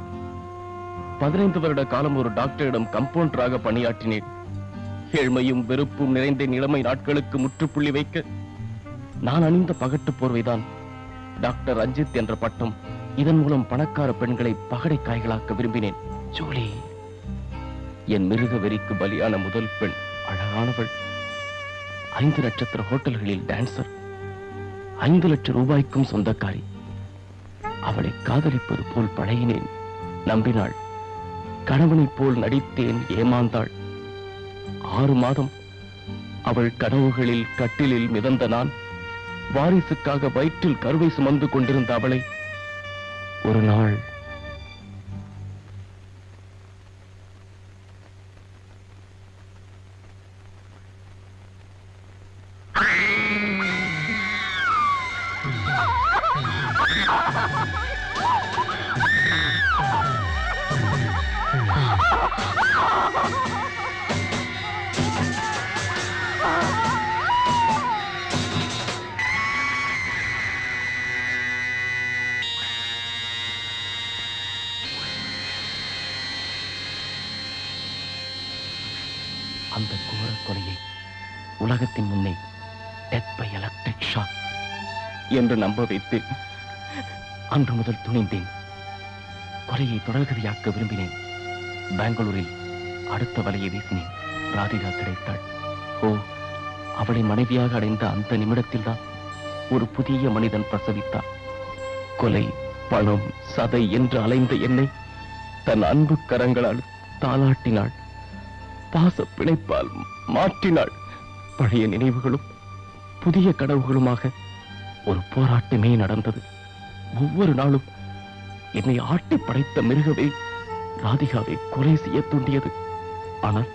15 வருட காலம் ஒரு டாக்டரிடம் கம்பவுண்டராக பணியாற்றினேன். ஏழ்மையும் வெறுப்பும் நிறைந்த இளமை நாட்களுக்கு முற்றுப்புள்ளி வைக்க நான் அணிந்த பகட்டு போர்வைதான் டாக்டர் ரஞ்சித் என்ற பட்டம். இதன் மூலம் பணக்கார பெண்களை பகடை காய்களாக்க விரும்பினேன். ஜூலி என் மிருக வெறிக்கு பலியான முதல் பெண். அழகானவள், 5 நட்சத்திர ஹோட்டல்களில் டான்சர், 5 லட்சம் ரூபாய்க்கும் சொந்தக்காரி. அவளை காதலிப்பது போல் பழகினேன், நம்பினாள். கணவனைப் போல் நடித்தேன், ஏமாந்தாள். 6 மாதம் அவள் கனவுகளில் கட்டிலில் மிதந்த நான் வாரிசுக்காக வயிற்றில் கருவை சுமந்து கொண்டிருந்த அவளை ஒரு நாள் அந்த கோர கொலையை உலகத்தின் முன்னே டெத் பை எலக்ட்ரிக் ஷாக் என்று நம்ப வைத்து அன்று முதல் துணிந்தேன். கொலையை தொடர்கதையாக்க விரும்பினேன். பெங்களூரில் அடுத்த வலையை வீசினேன். ராதிகா கிடைத்தாள். ஓ, அவளை மனைவியாக அடைந்த அந்த நிமிடத்தில் தான் ஒரு புதிய மனிதன் பிரசவித்தார். கொலை, பணம், சதை என்று அலைந்த என்னை தன் அன்பு கரங்களால் தாளாட்டினாள். பாச பிணைப்பால் மாற்றினாள். பழைய நினைவுகளும் புதிய கனவுகளுமாக ஒரு போராட்டமே நடந்தது. ஒவ்வொரு நாளும் என்னை ஆட்டி படைத்த மிருகவே ராதிகாவை கொலை செய்ய தூண்டியது. ஆனால்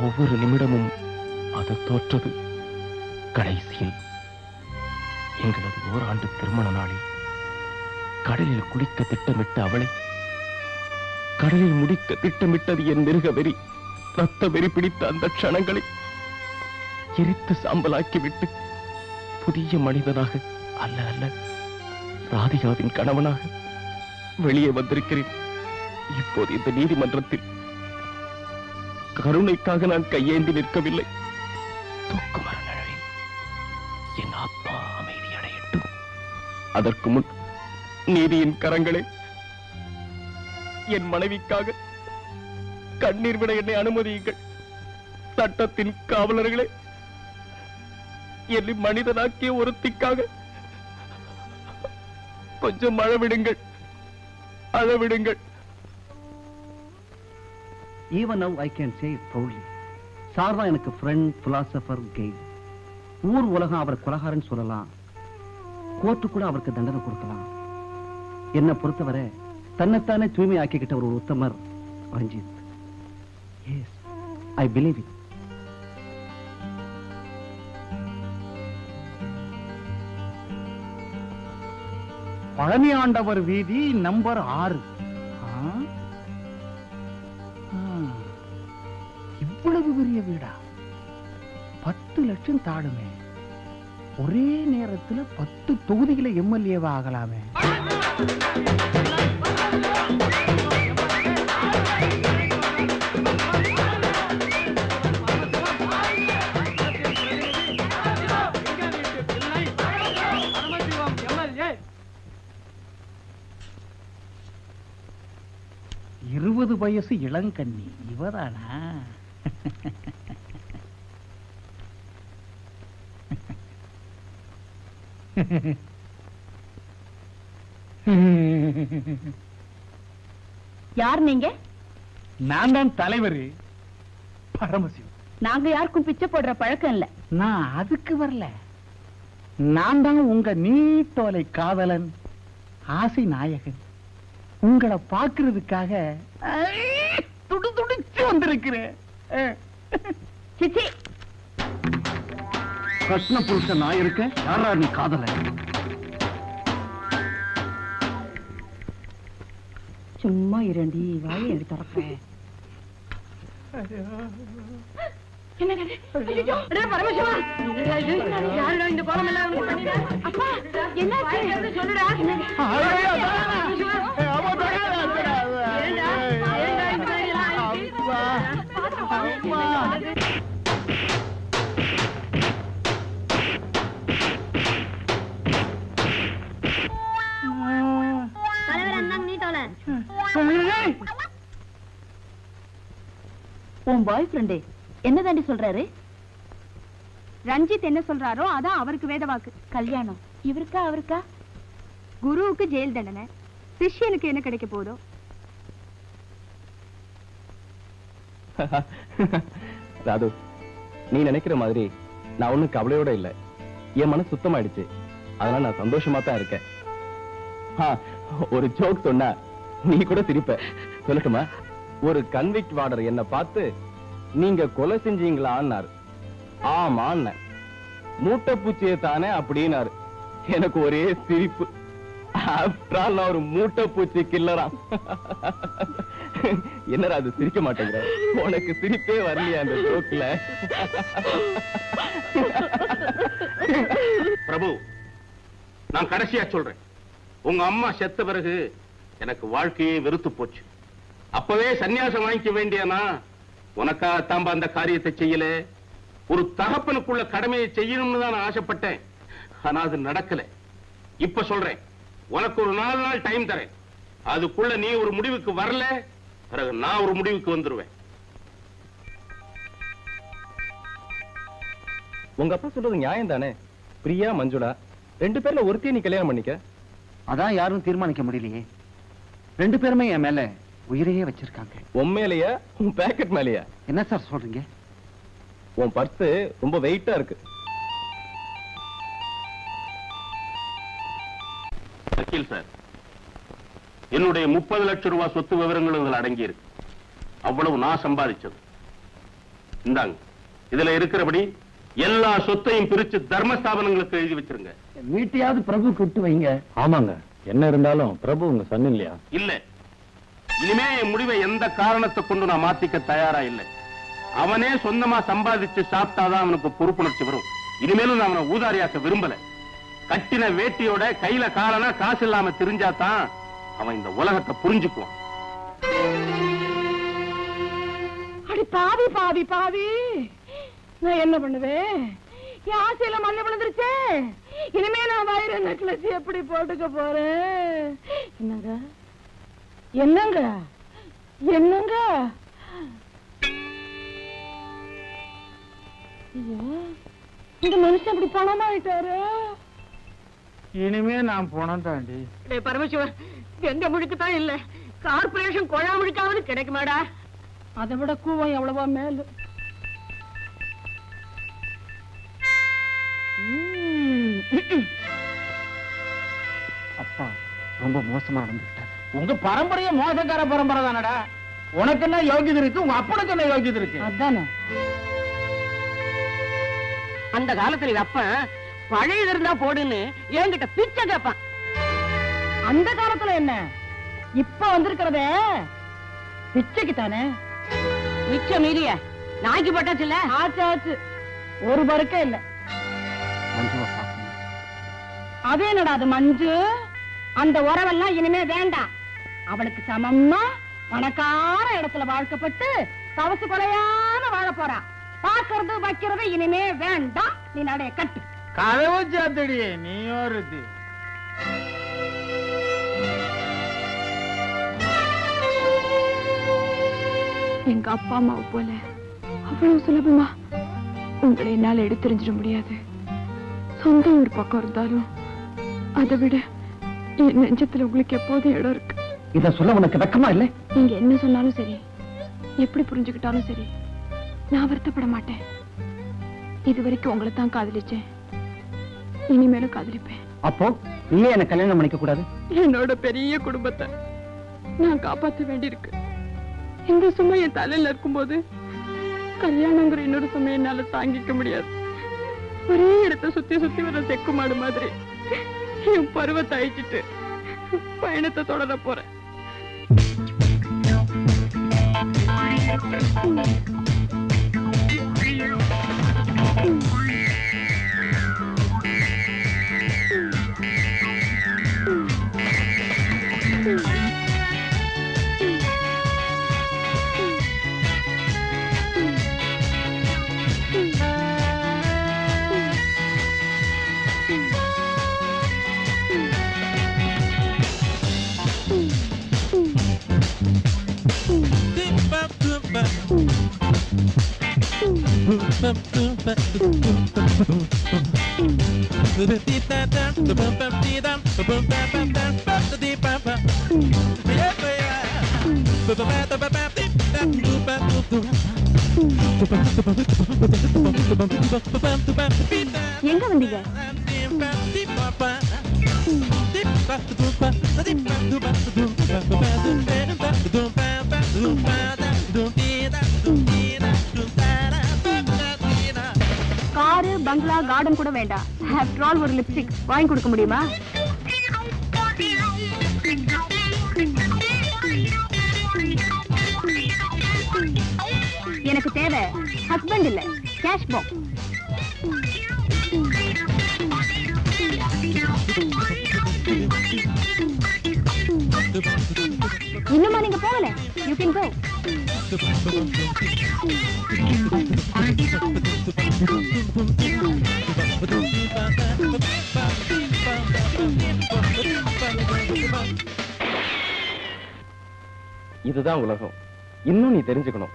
ஒவ்வொரு நிமிடமும் அது தோற்றது. கடைசியில் எங்களது ஓராண்டு திருமண நாளில் கடலில் குளிக்க திட்டமிட்ட அவளை கடலில் முடிக்க திட்டமிட்டது என் மிருக வெறி. ரத்த வெறி பிடித்த அந்த க்ஷணங்களை எரித்து சாம்பலாக்கிவிட்டு புதிய மனிதனாக அல்ல அல்ல ராதிகாவின் கணவனாக வெளியே வந்திருக்கிறேன். இப்போது இந்த நீதிமன்றத்தில் கருணைக்காக நான் கையேந்தி நிற்கவில்லை. தூக்குமர நிழலில் என் ஆத்மா அமைதி அடையட்டும். அதற்கு முன் நீதியின் கரங்களே, என் மனைவிக்காக கண்ணீர் விட என்னை அனுமதியுங்கள். சட்டத்தின் காவலர்களே, என்னை மனிதனாக்கிய ஒருத்திக்காக கொஞ்சம் அழவிடுங்கள், அழவிடுங்கள். Even now I can say it proudly. Sir தான் எனக்கு ஃப்ரெண்ட், பிலாசபர், கெய். ஊர் உலகம் அவர் கொலகாரன் சொல்லலாம், கோர்ட்டு கூட அவருக்கு தண்டனை கொடுக்கலாம். என்னை பொறுத்தவரை தன்னைத்தானே தூய்மை ஆக்கிக்கிட்ட ஒரு உத்தமர் Ranjit. Yes, I believe it. Palani Andavar வீதி நம்பர் 6. இவ்வளவு பெரிய வீடா? 10 லட்சம் தாடுமே. ஒரே நேரத்தில் 10 தொகுதிகளை எம்எல்ஏவா ஆகலாமே. இருபது வயசு இளங்கன்னி இவதானா? யார் நீங்க? நான் தான் தலைவர் பரமசிவம். நாங்க யாருக்கும் பிச்சை போடுற பழக்கம் இல்ல. நான் அதுக்கு வரல. நான் தான் உங்க நீட்டோலை காதலன், ஆசை நாயகன். உங்களை பார்க்கிறதுக்காக துடிச்சு வந்திருக்கிறேன். சிச்சி, கஷ்ண புருஷன் நான் இருக்க, யாரா நீ காதல? சும்மா இரண்டி வாயை எடுத்து திறப்பேன். உன் பாய் ஃப்ரெண்டே என்னதாண்டி சொல்றாரு? ரஞ்சித் என்ன சொல்றாரோ அதான் அவருக்கு வேத வாக்கு. கல்யாணம் இவருக்கா அவருக்கா? குருவுக்கு ஜெயில் தண்டனை, சிஷ்யனுக்கு என்ன கிடைக்க போதோ? ராது, நீ நினைக்கிற மாதிரி நான் ஒண்ணும் கவலையோட இல்ல. என் மனசு சுத்தமாயிடுச்சு. அதனால நான் சந்தோஷமா தான் இருக்கேன். ஒரு ஜோக் சொன்னா நீ கூட சிரிப்ப. சொல்லட்டுமா? ஒரு கன்விக்ட் வார்டர் என்ன பார்த்து நீங்க கொலை செஞ்சீங்களான்னாரு. ஆமான்ன. மூட்டை பூச்சியை தானே அப்படின்னாரு. எனக்கு ஒரே சிரிப்பு. ஆஃப்டர் ஆல் நான் ஒரு மூட்டை பூச்சி கில்லராம். என்னடா அது சிரிக்க மாட்டேங்கிற? உனக்கு சிரிப்பே வரலையா அந்த ஜோக்ல? பிரபு, நான் கடைசியா சொல்றேன். உங்க அம்மா செத்த பிறகு எனக்கு வாழ்க்கையே வெறுத்து போச்சு. அப்பவே சன்னியாசம் வாங்கிக்க வேண்டியனா? உனக்காகத்தான் அந்த காரியத்தை செய்யல. ஒரு தகப்பனுக்குள்ள கடமையை செய்யணும்னு தான் நான் ஆசைப்பட்டேன். ஆனா அது நடக்கல. இப்ப சொல்றேன், உனக்கு ஒரு 4 நாள் டைம் தரேன். அதுக்குள்ள நீ ஒரு முடிவுக்கு வரல, பிறகு நான் ஒரு முடிவுக்கு வந்துருவேன். உங்க அப்பா சொல்றது நியாயம் தானே? பிரியா மஞ்சுளா 2 பேர்ல ஒருத்தையும் நீ கல்யாணம் பண்ணிக்க. அதான் யாரும் தீர்மானிக்க முடியலையே. 2 பேருமே என் மேல உயிரையே வச்சிருக்காங்க. உன் மேலையா உன் பேக்கெட் மேலையா? என்ன சார் சொல்றீங்க? உன் பர்ஸ் ரொம்ப வெயிட்டா இருக்கு. வக்கீல் சார், என்னுடைய 30 லட்சம் ரூபாய் சொத்து விவரங்கள் இதுல அடங்கி இருக்கு. அவ்வளவு நான் சம்பாதிச்சது. இந்தாங்க, இதுல இருக்கிறபடி எல்லா சொத்தையும் பிரிச்சு தர்மஸ்தாபனங்களுக்கு எழுதி வச்சிருங்க. வீட்டையாவது பிரபு விட்டு வைங்க. ஆமாங்க, என்ன இருந்தாலும் பிரபு உங்க சன் இல்லையா? இல்ல, இனிமே என் முடிவை எந்த காரணத்தை கொண்டு நான் மாத்திக்க தயாரா இல்லை. அவனே சொந்தமா சம்பாதிச்சு சாப்பிட்டாதான் அவனுக்கு பொறுப்புணர்ச்சி வரும். இனிமேலும் நான் அவனை ஊதாரியாக்க விரும்பல. கட்டின வேட்டியோட கையில காலனா காசு இல்லாம தெரிஞ்சாதான் அவன் இந்த உலகத்தை புரிஞ்சுக்குவான். அடி பாவி பாவி பாவி, நான் என்ன பண்ணுவேன்? என் ஆசையில மண்ணு விழுந்துருச்சே. இனிமே நான் வைர நெக்லஸ் எப்படி போட்டுக்க போறேன்? என்னங்க என்னங்க என்னங்க? ஐயோ, இந்த மனுஷன் அப்படி பணமாயிட்டாரு. இனிமே நான் போனோம் தாண்டி. பரமசிவன், எங்க முழுக்குதான் இல்ல, கார்பரேஷன் கொழா முழுக்காவது கிடைக்குமாடா? அதை விட கூவம் எவ்வளவோ மேல. அப்பா ரொம்ப மோசமா நடந்துக்கிட்டார். உங்க பரம்பரையே மோசக்கார பரம்பரை தானடா. உனக்கு என்ன யோகியது இருக்கு, உங்க அப்பனுக்கு என்ன யோகியது இருக்கு? அதானே. அந்த காலத்துல அப்ப பழைய இருந்தா போடுன்னு என்கிட்ட பிச்சை கேப்பான். அந்த காலத்துல என்ன, இப்ப வந்திருக்கிறதே பிச்சைக்கு தானே. மிச்சம் மீறிய நாய்க்கு பட்டாச்சு இல்ல? ஆச்சு ஆச்சு, ஒரு பருக்க இல்ல. அது என்னடா அது மஞ்சு? அந்த உறவெல்லாம் இனிமே வேண்டாம். அவளுக்கு சமமா பணக்கார இடத்துல வாழ்க்கப்பட்டு தவசு கொலையான வாழ போறா. பாக்குறது வைக்கிறது இனிமே வேண்டாம். நீ நடைய கட்டு. கதவு சாத்தடியே நீ ஒருது. எங்க அப்பா அம்மாவை போல அவ்வளவு சுலபமா உங்களை என்னால எடுத்தெறிஞ்சிட முடியாது. சொந்த ஊர் பக்கம் இருந்தாலும் அதை விட என் நெஞ்சத்துல உங்களுக்கு எப்போதும் இடம் இருக்கு. இத சொல்ல உனக்கு வெக்கமா இல்ல? நீங்க என்ன சொன்னாலும் சரி, எப்படி புரிஞ்சுக்கிட்டாலும் சரி, நான் வருத்தப்பட மாட்டேன். இது வரைக்கும் உங்களை தான் காதலிச்சேன், இனிமேலும் காதலிப்பேன். அப்போ நீயே என்ன கல்யாணம் பண்ணிக்க கூடாது? என்னோட பெரிய குடும்பத்தை நான் காப்பாற்ற வேண்டியிருக்கு. இந்த சுமை என் தலையில இருக்கும்போது கல்யாணங்கிற இன்னொரு சுமை என்னால தாங்கிக்க முடியாது. ஒரே இடத்தை சுத்தி சுத்தி வர செக்கு மாடு மாதிரி என் பருவத்தை அழிச்சிட்டு பயணத்தை தொடர போறேன். எங்க வந்தீங்க? காரு, பங்களா, கார்டன் கூட வேண்டாம். ஆஃப்டர் ஆல் ஒரு லிப்ஸ்டிக் வாங்கி கொடுக்க முடியுமா? எனக்கு தேவை ஹஸ்பண்ட் இல்ல, கேஷ் பாக்ஸ். இன்னுமா நீங்க போகல? You can go. இதுதான் உலகம். இன்னும் நீ தெரிஞ்சுக்கணும்.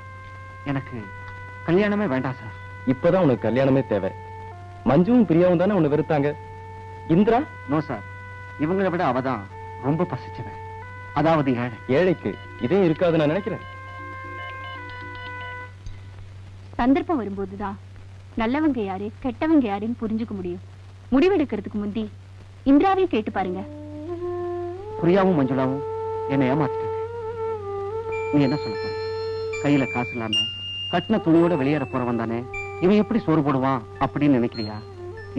எனக்கு கல்யாணமே வேண்டாம் சார். இப்பதான் உனக்கு கல்யாணமே தேவை. மஞ்சுவும் பிரியாவும் தானே உன்னை வெறுத்தாங்க. இந்திரா? நோ சார், இவங்களை விட அவதான் ரொம்ப பசிச்சவன். அதாவது ஏழை. ஏழைக்கு இதே இருக்காது நான் நினைக்கிறேன். சந்தர்ப்பம் வரும்போதுதான் நல்லவங்க யாரு கெட்டவங்க யாருன்னு புரிஞ்சுக்க முடியும். முடிவெடுக்கிறதுக்கு முந்தி இந்திராவையும் கேட்டு பாருங்க. பிரியாவும் மஞ்சுளாவும் என்னை ஏமாத்திட்டாங்க. நீ என்ன சொல்ல போற? கையில காசு இல்லாம கட்டின துணியோட வெளியேற போறவன் தானே இவன் எப்படி சோறு போடுவான் அப்படின்னு நினைக்கிறியா?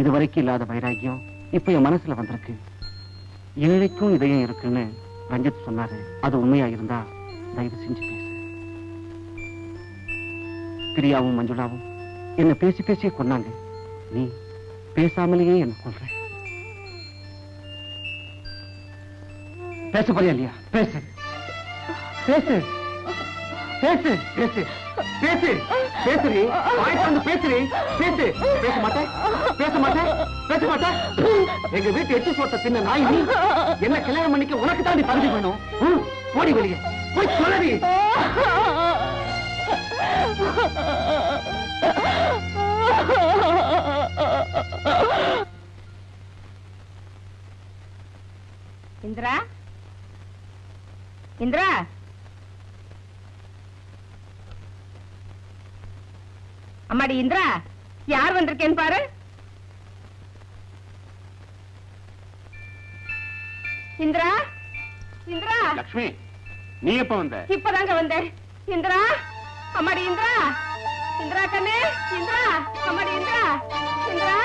இது வரைக்கும் இல்லாத வைராக்கியம் இப்ப என் மனசுல வந்திருக்கு. ஏழைக்கும் இதயம் இருக்குன்னு ரஞ்சித் சொன்னாரு. அது உண்மையா இருந்தா தயவு செஞ்சு பேசு. பிரியாவும் மஞ்சுளாவும் என்ன பேசி பேசியே கொன்னாங்க. நீ பேசாமலேயே என்ன கொல்ற. பேச போறியா இல்லையா? பேசு பேசு பேசு பேசு பேசு பேசுறீ. வாய்ப்பு பேசுறீ. பேசு. பேச மாட்டேன் பேச மாட்டேன் பேச மாட்டேன். எங்க வீட்டு எட்டு சோட்ட தின்ன நாய் நீ. என்ன கல்யாணம் பண்ணிக்க உனக்கு தான் நீ பகுதி பண்ணும். போடி வெளியே போய் சொல்லி. இந்திரா, இந்திரா, அம்மாடி இந்திரா, யார் வந்திருக்கேன்னு பாரு. இந்திரா, இந்திரா. லக்ஷ்மி, நீ எப்ப வந்த? இப்பதாங்க வந்தேன். இந்திரா, அம்மாடி இந்திரா, இந்திரா கண்ணே, இந்திரா, அம்மாடி இந்திரா, இந்திரா.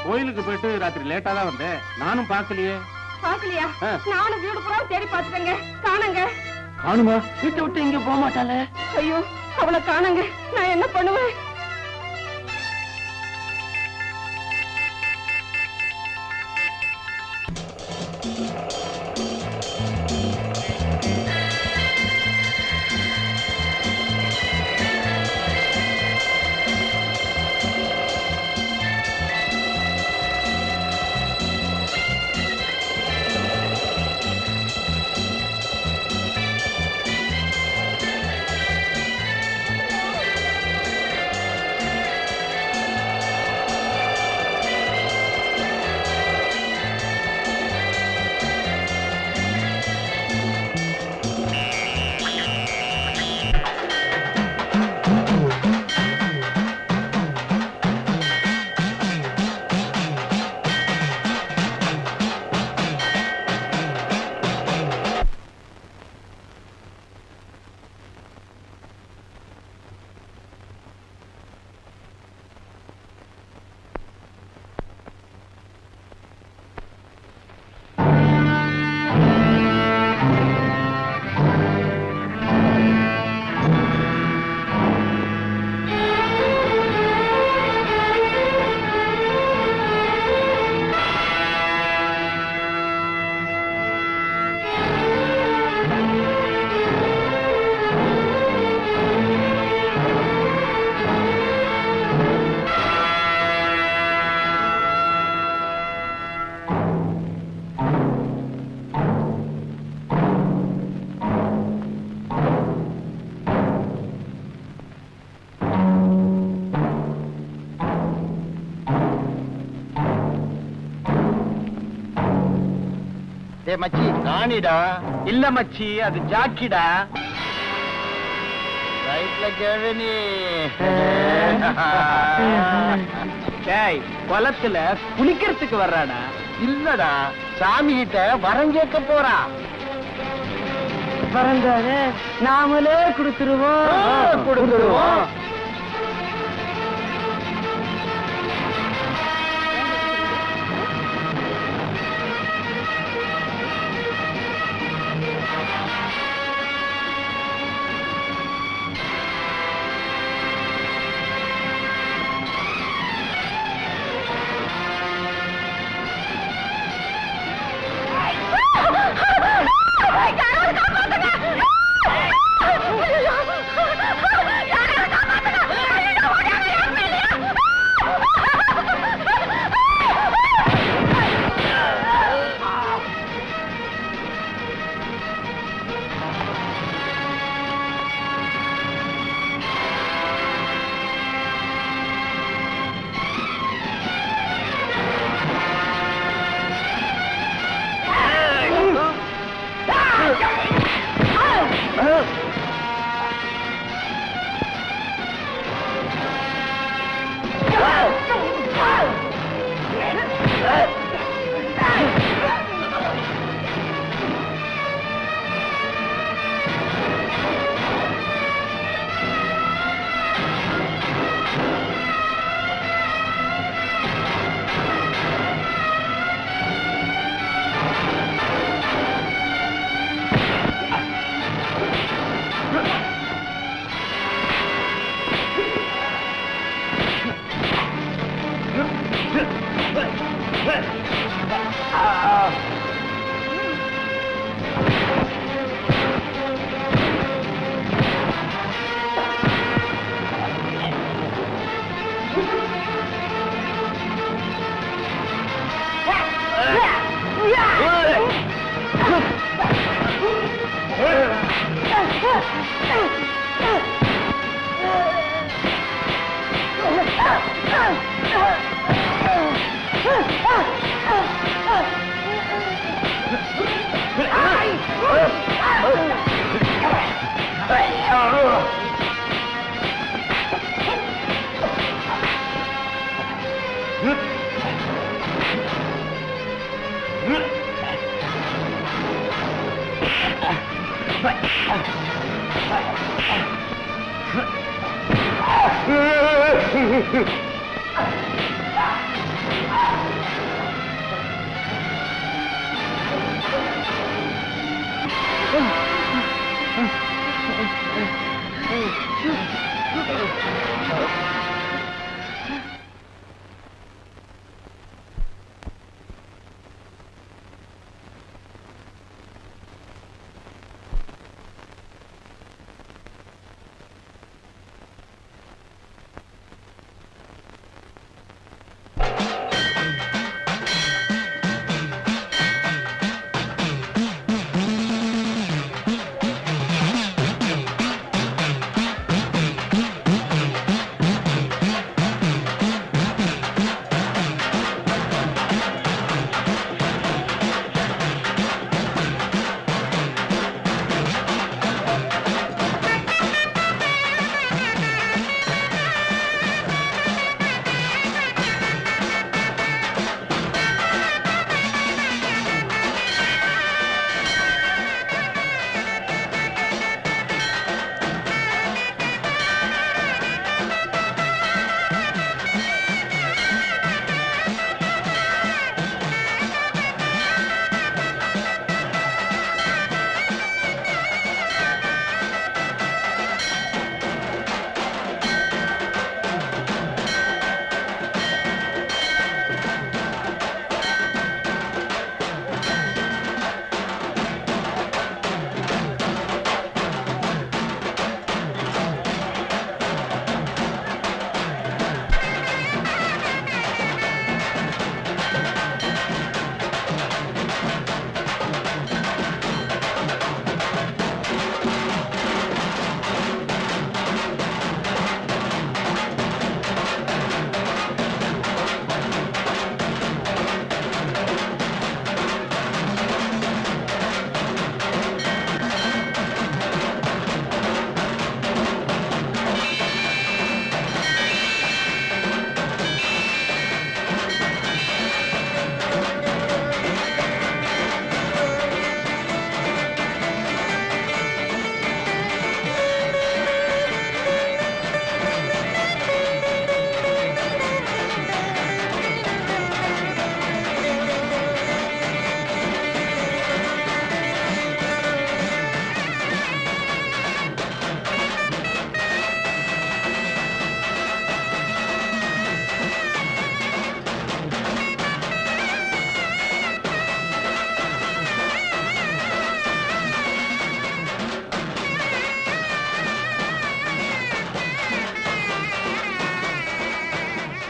கோயிலுக்கு போயிட்டு ராத்திரி லேட்டா தான் வந்தேன். நானும் பாக்கலையே. பாக்கலையா? நானும் வீடு பூரா தேடி பார்த்துட்டேங்க. காணுங்க. காணுமா? வீட்டை விட்டு இங்க போக மாட்டாளே. ஐயோ, அவளை காணுங்க. நான் என்ன பண்ணுவேன்? மச்சி ராணிடா. இல்ல மச்சி, அது ஜாக்கிடா. ரைட்ல கேவனி. குளத்துல குளிக்கிறதுக்கு வர்றானா? இல்லடா, சாமி கிட்ட வரம் கேட்க போறா. வரந்தாரு நாமளே கொடுத்துருவோம். கொடுத்துருவோம். யாராவது காப்பாத்துங்க.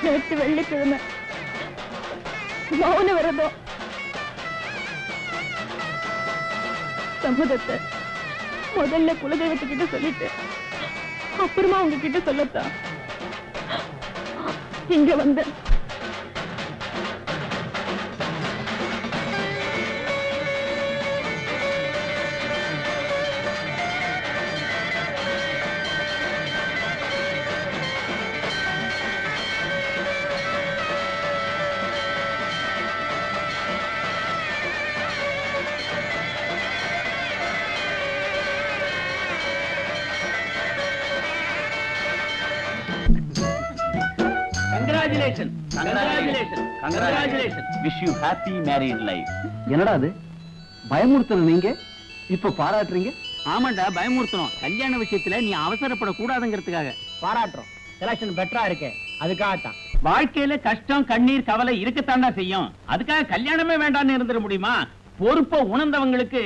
நேற்று வெள்ளிக்கிழமை மௌன விரதம் சம்மதத்தை முதல்ல குலதெய்வத்துக்கிட்ட சொல்லிட்டு அப்புறமா உங்ககிட்ட சொல்லத்தான் இங்க வந்தேன். Wish you happy married life. என்னடா அது பயமுறுத்தல நீங்க இப்ப பாராட்டுறீங்க? ஆமாண்டா பயமுறுத்தணும். கல்யாண விஷயத்துல நீ அவசரப்பட கூடாதுங்கிறதுக்காக பாராட்டுறோம். செலக்ஷன் பெட்டரா இருக்கு அதுக்காகத்தான். வாழ்க்கையில கஷ்டம் கண்ணீர் கவலை இருக்கத்தாண்டா செய்யும். அதுக்காக கல்யாணமே வேண்டாம்னு இருந்துட முடியுமா? பொறுப்பை உணர்ந்தவங்களுக்கு